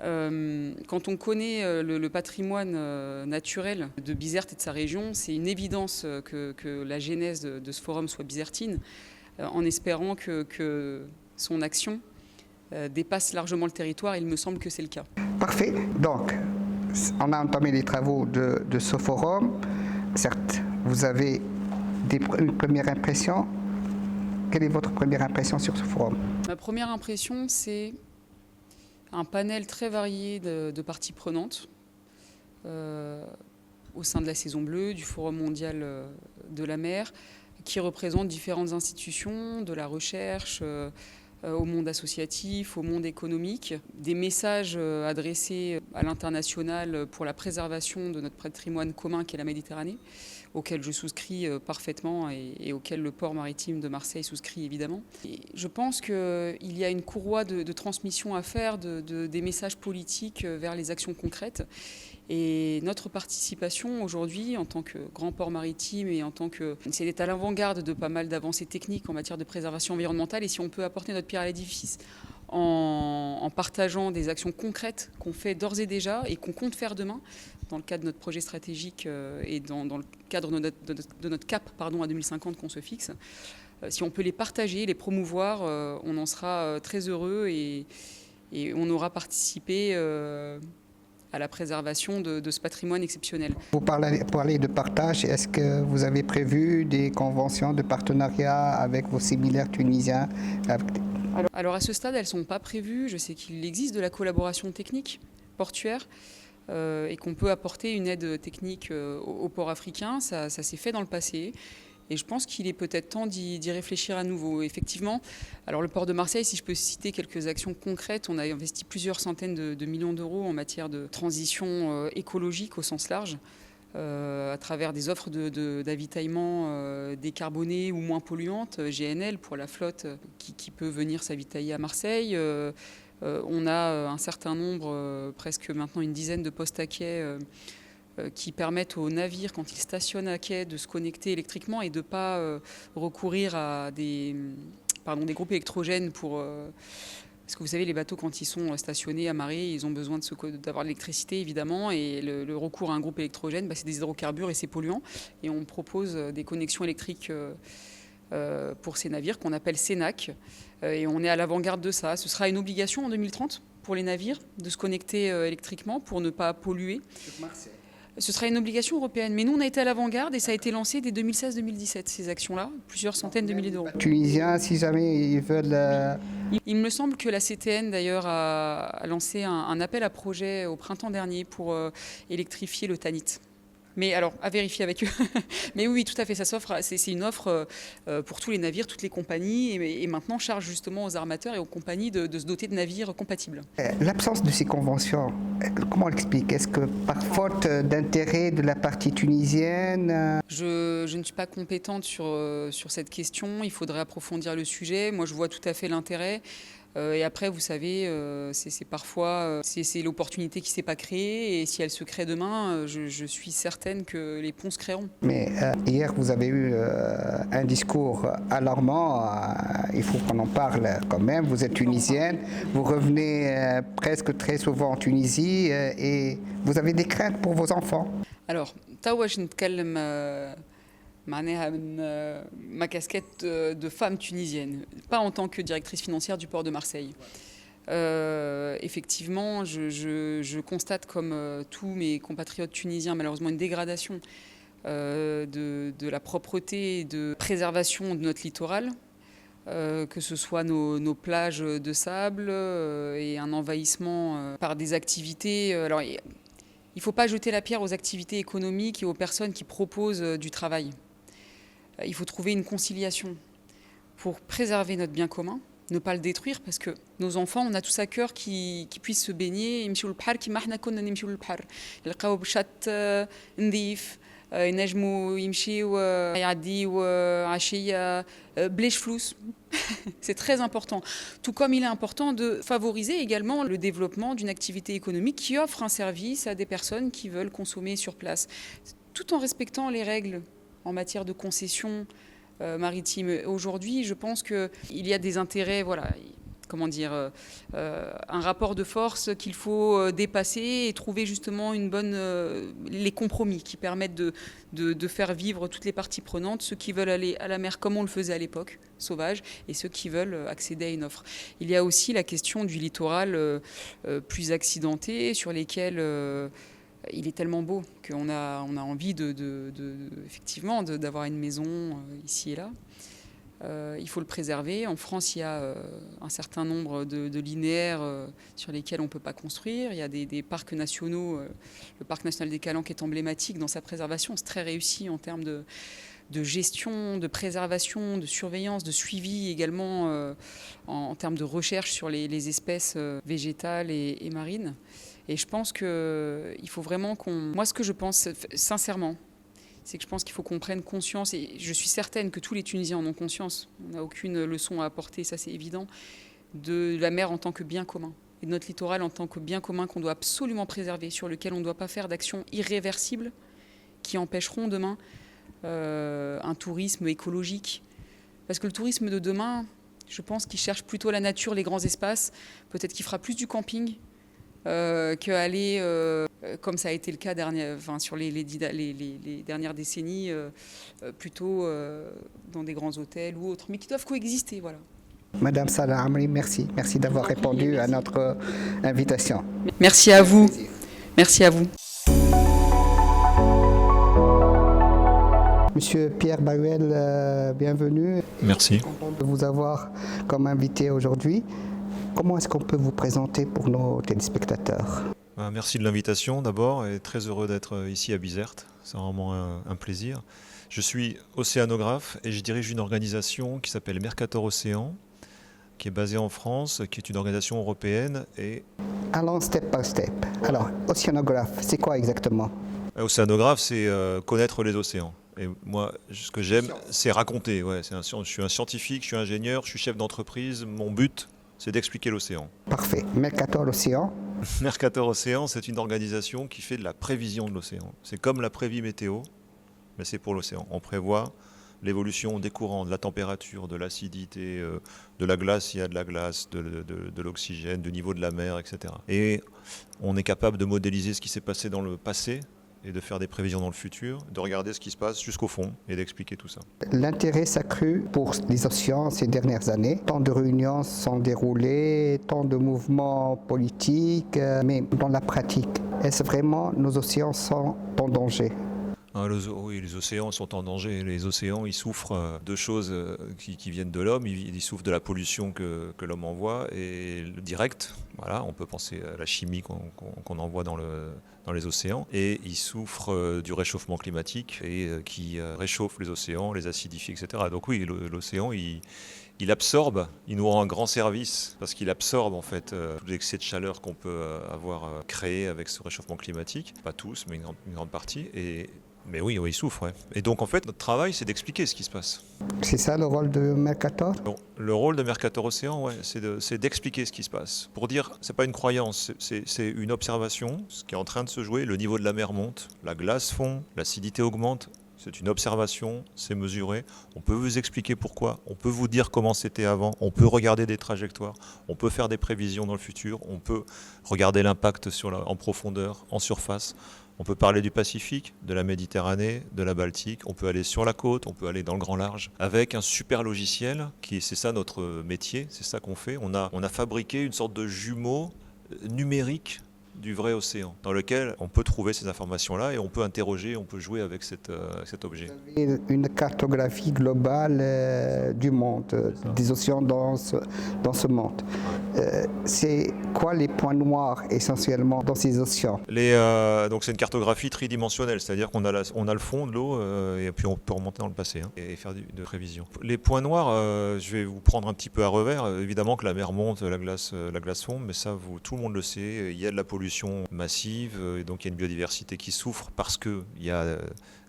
Quand on connaît le patrimoine naturel de Bizerte et de sa région, c'est une évidence que la genèse de ce forum soit bizertine, en espérant que son action dépasse largement le territoire. Il me semble que c'est le cas. Parfait. Donc, on a entamé les travaux de ce forum. Certes, vous avez une première impression. Quelle est votre première impression sur ce forum? Ma première impression, c'est un panel très varié de parties prenantes au sein de la saison bleue, du Forum mondial de la mer, qui représentent différentes institutions, de la recherche au monde associatif, au monde économique, des messages adressés à l'international pour la préservation de notre patrimoine commun qu'est la Méditerranée, auquel je souscris parfaitement et auquel le port maritime de Marseille souscrit évidemment. Et je pense qu'il y a une courroie de transmission à faire des messages politiques vers les actions concrètes. Et notre participation aujourd'hui en tant que grand port maritime et en tant que... c'est d'être à l'avant-garde de pas mal d'avancées techniques en matière de préservation environnementale, et si on peut apporter notre pierre à l'édifice en partageant des actions concrètes qu'on fait d'ores et déjà et qu'on compte faire demain dans le cadre de notre projet stratégique et dans le cadre de notre cap à 2050 qu'on se fixe. Si on peut les partager, les promouvoir, on en sera très heureux et on aura participé à la préservation de ce patrimoine exceptionnel. Vous parlez de partage. Est-ce que vous avez prévu des conventions de partenariat avec vos similaires tunisiens? Alors à ce stade, elles ne sont pas prévues. Je sais qu'il existe de la collaboration technique portuaire et qu'on peut apporter une aide technique aux ports africains. Ça s'est fait dans le passé. Et je pense qu'il est peut-être temps d'y réfléchir à nouveau. Effectivement, alors le port de Marseille, si je peux citer quelques actions concrètes, on a investi plusieurs centaines de millions d'euros en matière de transition écologique au sens large, à travers des offres d'avitaillement décarbonées ou moins polluantes, GNL pour la flotte qui peut venir s'avitailler à Marseille, On a un certain nombre, presque maintenant une dizaine de postes à quai qui permettent aux navires, quand ils stationnent à quai, de se connecter électriquement et de ne pas recourir à des groupes électrogènes pour... parce que vous savez, les bateaux, quand ils sont stationnés, amarrés, ils ont besoin d'avoir de l'électricité, évidemment. Et le recours à un groupe électrogène, c'est des hydrocarbures et c'est polluant. Et on propose des connexions électriques pour ces navires qu'on appelle CENAC. Et on est à l'avant-garde de ça. Ce sera une obligation en 2030 pour les navires de se connecter électriquement pour ne pas polluer. Ce sera une obligation européenne. Mais nous, on a été à l'avant-garde et ça a été lancé dès 2016-2017, ces actions-là. Plusieurs centaines de milliers d'euros. Tunisiens, si jamais ils veulent... Il me semble que la CTN, d'ailleurs, a lancé un appel à projet au printemps dernier pour électrifier le Tanit. Mais alors, à vérifier avec eux. Mais oui, tout à fait, ça s'offre. C'est une offre pour tous les navires, toutes les compagnies, et maintenant charge justement aux armateurs et aux compagnies de se doter de navires compatibles. L'absence de ces conventions, comment on l'explique? Est-ce que par faute d'intérêt de la partie tunisienne? Je ne suis pas compétente sur cette question. Il faudrait approfondir le sujet. Moi, je vois tout à fait l'intérêt. Et après, vous savez, c'est parfois c'est l'opportunité qui ne s'est pas créée. Et si elle se crée demain, je suis certaine que les ponts se créeront. Mais hier, vous avez eu un discours alarmant. Il faut qu'on en parle quand même. Vous êtes tunisienne, vous revenez presque très souvent en Tunisie et vous avez des craintes pour vos enfants. Alors, توا باش نتكلم معناها ma casquette de femme tunisienne, pas en tant que directrice financière du port de Marseille. Effectivement, je constate comme tous mes compatriotes tunisiens malheureusement une dégradation de la propreté et de préservation de notre littoral, que ce soit nos plages de sable et un envahissement par des activités. Alors, il ne faut pas jeter la pierre aux activités économiques et aux personnes qui proposent du travail. Il faut trouver une conciliation pour préserver notre bien commun, ne pas le détruire, parce que nos enfants, on a tous à cœur qu'ils puissent se baigner. يمشيوا للبحر كيما احنا كنا نمشيوا للبحر يلقاو بشط نظيف ينجموا يمشيوا يعديوا عشية بلاش فلوس. C'est très important. Tout comme il est important de favoriser également le développement d'une activité économique qui offre un service à des personnes qui veulent consommer sur place, tout en respectant les règles en matière de concession maritime. Aujourd'hui, je pense qu'il y a des intérêts, voilà, comment dire, un rapport de force qu'il faut dépasser et trouver justement les compromis qui permettent de faire vivre toutes les parties prenantes, ceux qui veulent aller à la mer comme on le faisait à l'époque, sauvage, et ceux qui veulent accéder à une offre. Il y a aussi la question du littoral plus accidenté, sur lesquels il est tellement beau qu'on a envie effectivement d'avoir une maison ici et là. Il faut le préserver. En France, il y a un certain nombre de linéaires sur lesquels on ne peut pas construire. Il y a des parcs nationaux. Le parc national des Calanques est emblématique dans sa préservation. C'est très réussi en termes de gestion, de préservation, de surveillance, de suivi également en termes de recherche sur les espèces végétales et marines. Et je pense qu'il faut vraiment moi, ce que je pense sincèrement, c'est que je pense qu'il faut qu'on prenne conscience, et je suis certaine que tous les Tunisiens en ont conscience, on n'a aucune leçon à apporter, ça c'est évident, de la mer en tant que bien commun, et de notre littoral en tant que bien commun qu'on doit absolument préserver, sur lequel on ne doit pas faire d'actions irréversibles qui empêcheront demain un tourisme écologique. Parce que le tourisme de demain, je pense qu'il cherche plutôt la nature, les grands espaces, peut-être qu'il fera plus du camping, qu'aller, comme ça a été le cas sur les dernières décennies, plutôt dans des grands hôtels ou autres, mais qui doivent coexister. Voilà. Madame Salah Amri, merci. Merci d'avoir répondu à notre invitation. Merci à vous. Merci à vous. Monsieur Pierre Bahuel, bienvenue. Merci. Content de vous avoir comme invité aujourd'hui. Comment est-ce qu'on peut vous présenter pour nos téléspectateurs? Merci de l'invitation d'abord et très heureux d'être ici à Bizerte. C'est vraiment un plaisir. Je suis océanographe et je dirige une organisation qui s'appelle Mercator Océan, qui est basée en France, qui est une organisation européenne. Allons step by step. Alors, océanographe, c'est quoi exactement? Océanographe, c'est connaître les océans. Et moi, ce que j'aime, c'est raconter. Ouais, je suis un scientifique, je suis ingénieur, je suis chef d'entreprise. Mon but, c'est d'expliquer l'océan. Parfait. Mercator Océan. Mercator Océan, c'est une organisation qui fait de la prévision de l'océan. C'est comme la prévie météo, mais c'est pour l'océan. On prévoit l'évolution des courants, de la température, de l'acidité, de la glace s'il y a de la glace, de l'oxygène, du niveau de la mer, etc. Et on est capable de modéliser ce qui s'est passé dans le passé et de faire des prévisions dans le futur, de regarder ce qui se passe jusqu'au fond et d'expliquer tout ça. L'intérêt s'accrut pour les océans ces dernières années. Tant de réunions sont déroulées, tant de mouvements politiques, mais dans la pratique, est-ce vraiment nos océans sont en danger? Oui, les océans sont en danger. Les océans, ils souffrent de choses qui viennent de l'homme. Ils souffrent de la pollution que l'homme envoie. Et le direct, voilà, on peut penser à la chimie qu'on envoie dans les océans. Et ils souffrent du réchauffement climatique et qui réchauffe les océans, les acidifie, etc. Donc oui, l'océan, il absorbe, il nous rend un grand service parce qu'il absorbe en fait tout l'excès de chaleur qu'on peut avoir créé avec ce réchauffement climatique. Pas tous, mais une grande partie. Mais oui, il souffre. Ouais. Et donc en fait, notre travail, c'est d'expliquer ce qui se passe. C'est ça le rôle de Mercator? Bon, le rôle de Mercator Océan, ouais, c'est d'expliquer ce qui se passe. Pour dire, c'est pas une croyance, c'est une observation, ce qui est en train de se jouer. Le niveau de la mer monte, la glace fond, l'acidité augmente. C'est une observation, c'est mesuré. On peut vous expliquer pourquoi, on peut vous dire comment c'était avant, on peut regarder des trajectoires, on peut faire des prévisions dans le futur, on peut regarder l'impact en profondeur, en surface. On peut parler du Pacifique, de la Méditerranée, de la Baltique, on peut aller sur la côte, on peut aller dans le grand large, avec un super logiciel, c'est ça notre métier, c'est ça qu'on fait. On a fabriqué une sorte de jumeau numérique du vrai océan, dans lequel on peut trouver ces informations-là et on peut interroger, on peut jouer avec cet objet. Vous avez une cartographie globale du monde, des océans dans ce monde. C'est quoi les points noirs essentiellement dans ces océans? Donc c'est une cartographie tridimensionnelle, c'est-à-dire qu'on a, on a le fond de l'eau et puis on peut remonter dans le passé et faire de prévisions. Les points noirs, je vais vous prendre un petit peu à revers. Évidemment que la mer monte, la glace fond, mais ça, tout le monde le sait. Il y a de la pollution massive, et donc il y a une biodiversité qui souffre parce qu'il y a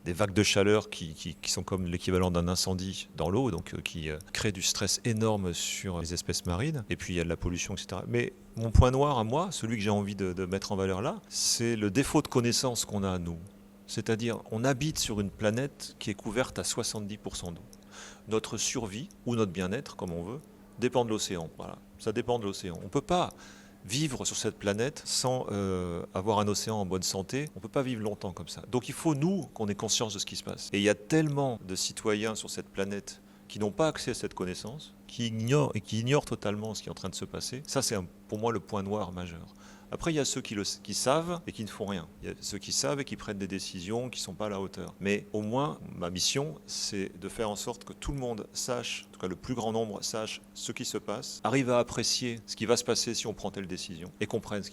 des vagues de chaleur qui sont comme l'équivalent d'un incendie dans l'eau, donc qui créent du stress énorme sur les espèces marines, et puis il y a de la pollution, etc. Mais mon point noir à moi, celui que j'ai envie de mettre en valeur là, c'est le défaut de connaissance qu'on a à nous. C'est-à-dire, on habite sur une planète qui est couverte à 70% d'eau. Notre survie, ou notre bien-être, comme on veut, dépend de l'océan. Voilà, ça dépend de l'océan. On ne peut pas vivre sur cette planète sans avoir un océan en bonne santé. On ne peut pas vivre longtemps comme ça. Donc il faut, nous, qu'on ait conscience de ce qui se passe. Et il y a tellement de citoyens sur cette planète qui n'ont pas accès à cette connaissance, qui ignorent totalement ce qui est en train de se passer. Ça, c'est pour moi le point noir majeur. Après, il y a ceux qui savent et qui ne font rien. Il y a ceux qui savent et qui prennent des décisions qui ne sont pas à la hauteur. Mais au moins, ma mission, c'est de faire en sorte que tout le monde sache, en tout cas le plus grand nombre sache ce qui se passe, arrive à apprécier ce qui va se passer si on prend telle décision et comprenne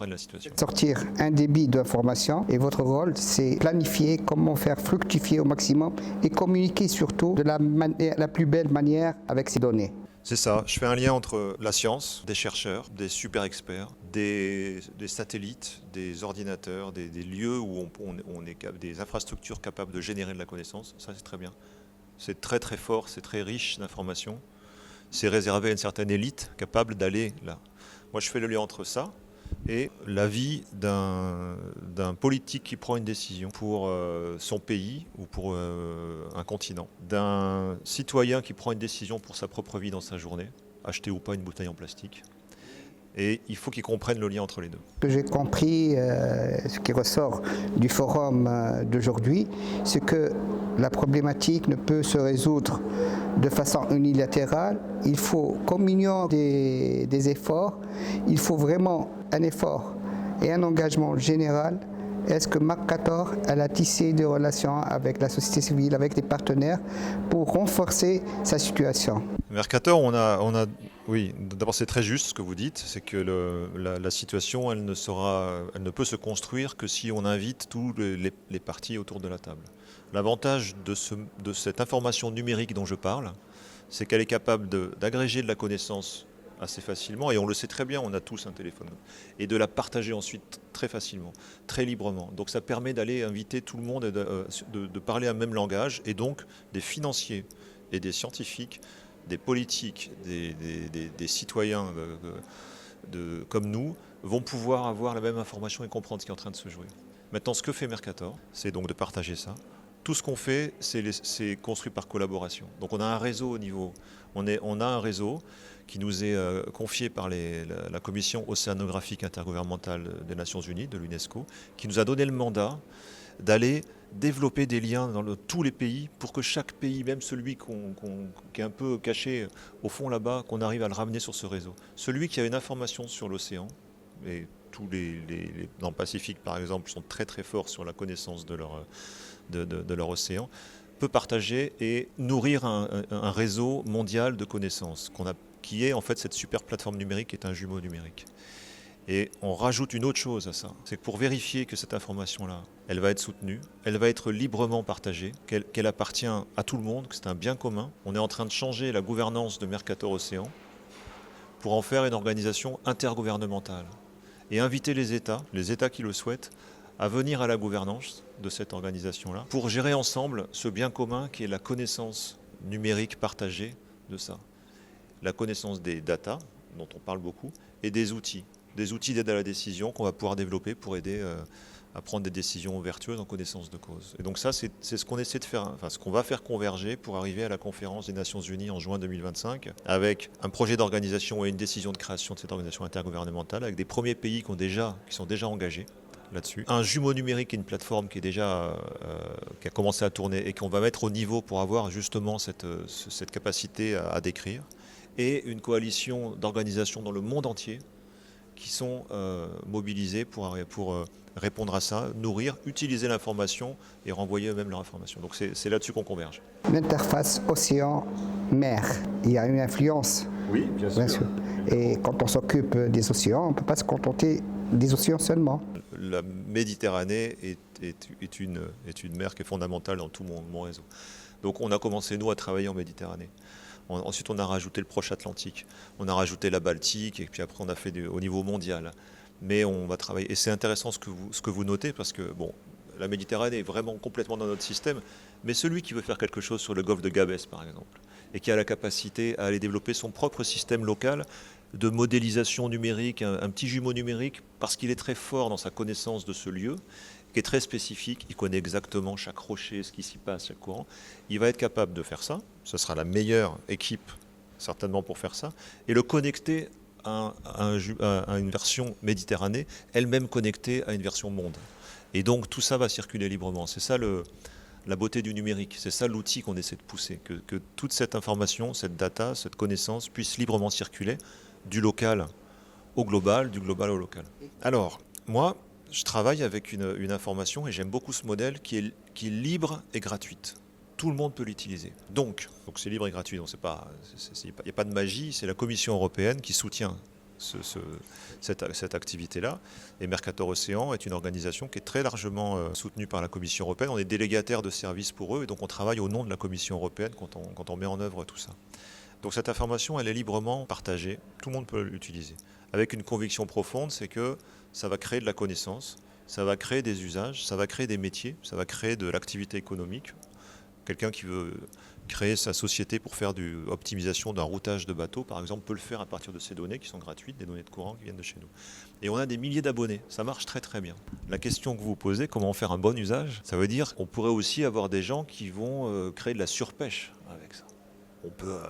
la situation. Sortir un débit d'informations et votre rôle, c'est planifier comment faire fructifier au maximum et communiquer surtout de la plus belle manière avec ces données. C'est ça, je fais un lien entre la science, des chercheurs, des super experts, des satellites, des ordinateurs, des lieux où on est des infrastructures capables de générer de la connaissance. Ça, c'est très bien. C'est très très fort, c'est très riche d'informations. C'est réservé à une certaine élite capable d'aller là. Moi, je fais le lien entre ça et la vie d'un politique qui prend une décision pour son pays ou pour un continent, d'un citoyen qui prend une décision pour sa propre vie dans sa journée, acheter ou pas une bouteille en plastique. Et il faut qu'ils comprennent le lien entre les deux. Ce que j'ai compris, ce qui ressort du forum d'aujourd'hui, c'est que la problématique ne peut se résoudre de façon unilatérale. Il faut, comme union des efforts, il faut vraiment un effort et un engagement général. Est-ce que Mercator a tissé des relations avec la société civile, avec des partenaires pour renforcer sa situation? Mercator, oui, d'abord c'est très juste ce que vous dites, c'est que la situation, elle ne peut se construire que si on invite tous les partis autour de la table. L'avantage de cette information numérique dont je parle, c'est qu'elle est capable d'agréger de la connaissance assez facilement, et on le sait très bien, on a tous un téléphone, et de la partager ensuite très facilement, très librement. Donc ça permet d'aller inviter tout le monde et de parler un même langage, et donc des financiers et des scientifiques des politiques, des citoyens comme nous vont pouvoir avoir la même information et comprendre ce qui est en train de se jouer. Maintenant, ce que fait Mercator, c'est donc de partager ça. Tout ce qu'on fait, c'est construit par collaboration. Donc on a un réseau au niveau, on a un réseau qui nous est confié par la Commission océanographique intergouvernementale des Nations Unies, de l'UNESCO, qui nous a donné le mandat d'aller développer des liens dans tous les pays pour que chaque pays, même celui qui est un peu caché au fond là-bas, qu'on arrive à le ramener sur ce réseau. Celui qui a une information sur l'océan, et tous dans le Pacifique par exemple sont très très forts sur la connaissance de leur océan, peut partager et nourrir un réseau mondial de connaissances qui est en fait cette super plateforme numérique qui est un jumeau numérique. Et on rajoute une autre chose à ça, c'est que pour vérifier que cette information-là, elle va être soutenue, elle va être librement partagée, qu'elle appartient à tout le monde, que c'est un bien commun. On est en train de changer la gouvernance de Mercator Océan pour en faire une organisation intergouvernementale et inviter les États qui le souhaitent, à venir à la gouvernance de cette organisation-là pour gérer ensemble ce bien commun qui est la connaissance numérique partagée de ça. La connaissance des data, dont on parle beaucoup, et des outils d'aide à la décision qu'on va pouvoir développer pour aider à prendre des décisions vertueuses en connaissance de cause. Et donc ça, c'est ce qu'on essaie de faire, enfin ce qu'on va faire converger pour arriver à la conférence des Nations Unies en juin 2025, avec un projet d'organisation et une décision de création de cette organisation intergouvernementale, avec des premiers pays qui sont déjà engagés là-dessus. Un jumeau numérique et une plateforme qui a commencé à tourner et qu'on va mettre au niveau pour avoir justement cette capacité à décrire. Et une coalition d'organisations dans le monde entier qui sont mobilisées pour répondre à ça, nourrir, utiliser l'information et renvoyer eux-mêmes leur information. Donc c'est là-dessus qu'on converge. L'interface océan-mer, il y a une influence. Oui, bien sûr. Et quand on s'occupe des océans, on ne peut pas se contenter des océans seulement. La Méditerranée est une mer qui est fondamentale dans tout mon réseau. Donc on a commencé, nous, à travailler en Méditerranée. Ensuite, on a rajouté le Proche Atlantique, on a rajouté la Baltique, et puis après, on a fait au niveau mondial. Mais on va travailler. Et c'est intéressant ce que vous notez, parce que bon, la Méditerranée est vraiment complètement dans notre système, mais celui qui veut faire quelque chose sur le golfe de Gabès, par exemple, et qui a la capacité à aller développer son propre système local de modélisation numérique, un petit jumeau numérique, parce qu'il est très fort dans sa connaissance de ce lieu, qui est très spécifique, il connaît exactement chaque rocher, ce qui s'y passe, chaque courant. Il va être capable de faire ça, ce sera la meilleure équipe certainement pour faire ça, et le connecter à une version Méditerranée, elle-même connectée à une version monde. Et donc tout ça va circuler librement. C'est ça la beauté du numérique, c'est ça l'outil qu'on essaie de pousser, que toute cette information, cette data, cette connaissance puisse librement circuler du local au global, du global au local. Alors, moi, je travaille avec une information, et j'aime beaucoup ce modèle, qui est libre et gratuite. Tout le monde peut l'utiliser. Donc c'est libre et gratuit, donc il n'y a pas de magie, c'est la Commission européenne qui soutient cette activité-là. Et Mercator Océan est une organisation qui est très largement soutenue par la Commission européenne. On est délégataire de services pour eux, et donc on travaille au nom de la Commission européenne quand on met en œuvre tout ça. Donc cette information, elle est librement partagée, tout le monde peut l'utiliser. Avec une conviction profonde, c'est que ça va créer de la connaissance, ça va créer des usages, ça va créer des métiers, ça va créer de l'activité économique. Quelqu'un qui veut créer sa société pour faire de l'optimisation d'un routage de bateaux, par exemple, peut le faire à partir de ces données qui sont gratuites, des données de courant qui viennent de chez nous. Et on a des milliers d'abonnés, ça marche très très bien. La question que vous posez, comment en faire un bon usage, ça veut dire qu'on pourrait aussi avoir des gens qui vont créer de la surpêche avec ça.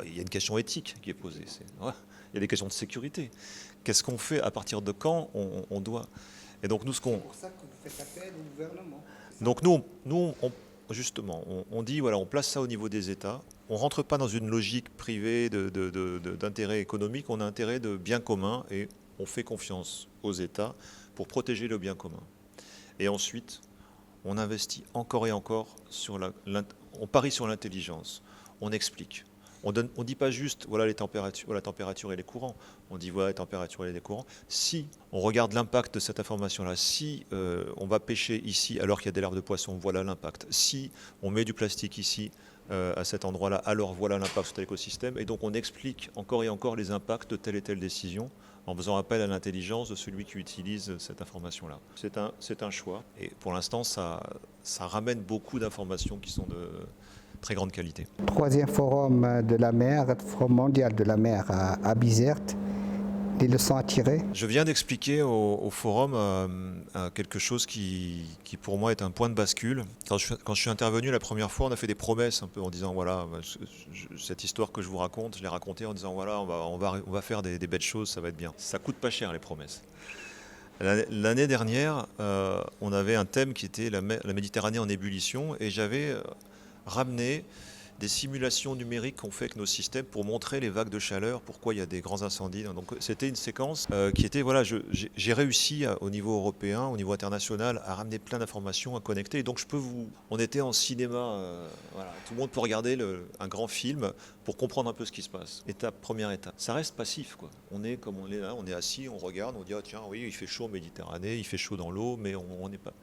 Il y a une question éthique qui est posée, il y a des questions de sécurité. Qu'est-ce qu'on fait, à partir de quand on doit... Et donc nous, c'est pour ça que vous faites appel au gouvernement. Donc nous justement, on dit, voilà, on place ça au niveau des États. On ne rentre pas dans une logique privée d'intérêt économique, on a intérêt de bien commun, et on fait confiance aux États pour protéger le bien commun. Et ensuite, on investit encore et encore, on parie sur l'intelligence, on explique. On ne dit pas juste, voilà la température et les courants. On dit, voilà la température et les courants. Si on regarde l'impact de cette information-là, si on va pêcher ici alors qu'il y a des larves de poisson, voilà l'impact. Si on met du plastique ici, à cet endroit-là, alors voilà l'impact sur l'écosystème. Et donc on explique encore et encore les impacts de telle et telle décision en faisant appel à l'intelligence de celui qui utilise cette information-là. C'est un choix. Et pour l'instant, ça ramène beaucoup d'informations qui sont très grande qualité. Troisième forum de la mer, forum mondial de la mer à Bizerte. Des leçons à tirer? Je viens d'expliquer au forum quelque chose qui pour moi est un point de bascule. Quand je suis intervenu la première fois, on a fait des promesses un peu en disant voilà, cette histoire que je vous raconte, je l'ai racontée en disant voilà, on va faire des belles choses, ça va être bien. Ça coûte pas cher les promesses. L'année dernière, on avait un thème qui était la Méditerranée en ébullition et j'avais ramené des simulations numériques qu'on fait avec nos systèmes pour montrer les vagues de chaleur, pourquoi il y a des grands incendies. Donc c'était une séquence qui était, voilà, j'ai réussi au niveau européen, au niveau international, à ramener plein d'informations, à connecter. Et donc on était en cinéma, voilà, tout le monde peut regarder un grand film pour comprendre un peu ce qui se passe. Première étape. Ça reste passif, quoi. On est comme on est là, on est assis, on regarde, on dit, ah, tiens, oui, il fait chaud en Méditerranée, il fait chaud dans l'eau, mais on n'est pas...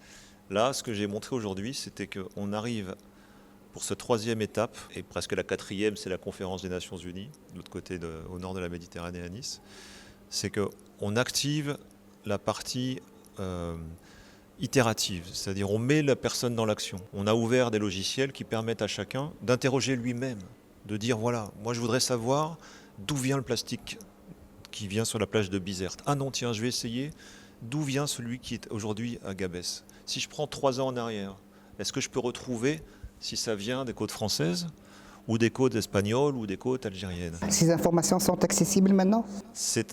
Là, ce que j'ai montré aujourd'hui, c'était qu'on arrive pour cette troisième étape, et presque la quatrième, c'est la conférence des Nations Unies, de l'autre côté, au nord de la Méditerranée à Nice, c'est qu'on active la partie itérative, c'est-à-dire on met la personne dans l'action. On a ouvert des logiciels qui permettent à chacun d'interroger lui-même, de dire voilà, moi je voudrais savoir d'où vient le plastique qui vient sur la plage de Bizerte. Ah non, tiens, je vais essayer d'où vient celui qui est aujourd'hui à Gabès. Si je prends 3 ans en arrière, est-ce que je peux retrouver si ça vient des côtes françaises ou des côtes espagnoles ou des côtes algériennes. Ces informations sont accessibles maintenant?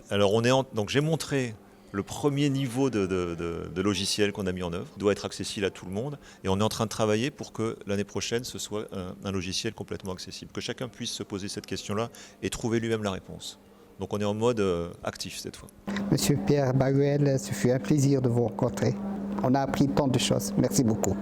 Alors donc j'ai montré le premier niveau de logiciel qu'on a mis en œuvre, doit être accessible à tout le monde et on est en train de travailler pour que l'année prochaine ce soit un logiciel complètement accessible, que chacun puisse se poser cette question-là et trouver lui-même la réponse. Donc on est en mode actif cette fois. Monsieur Pierre Baruel, ce fut un plaisir de vous rencontrer. On a appris tant de choses. Merci beaucoup.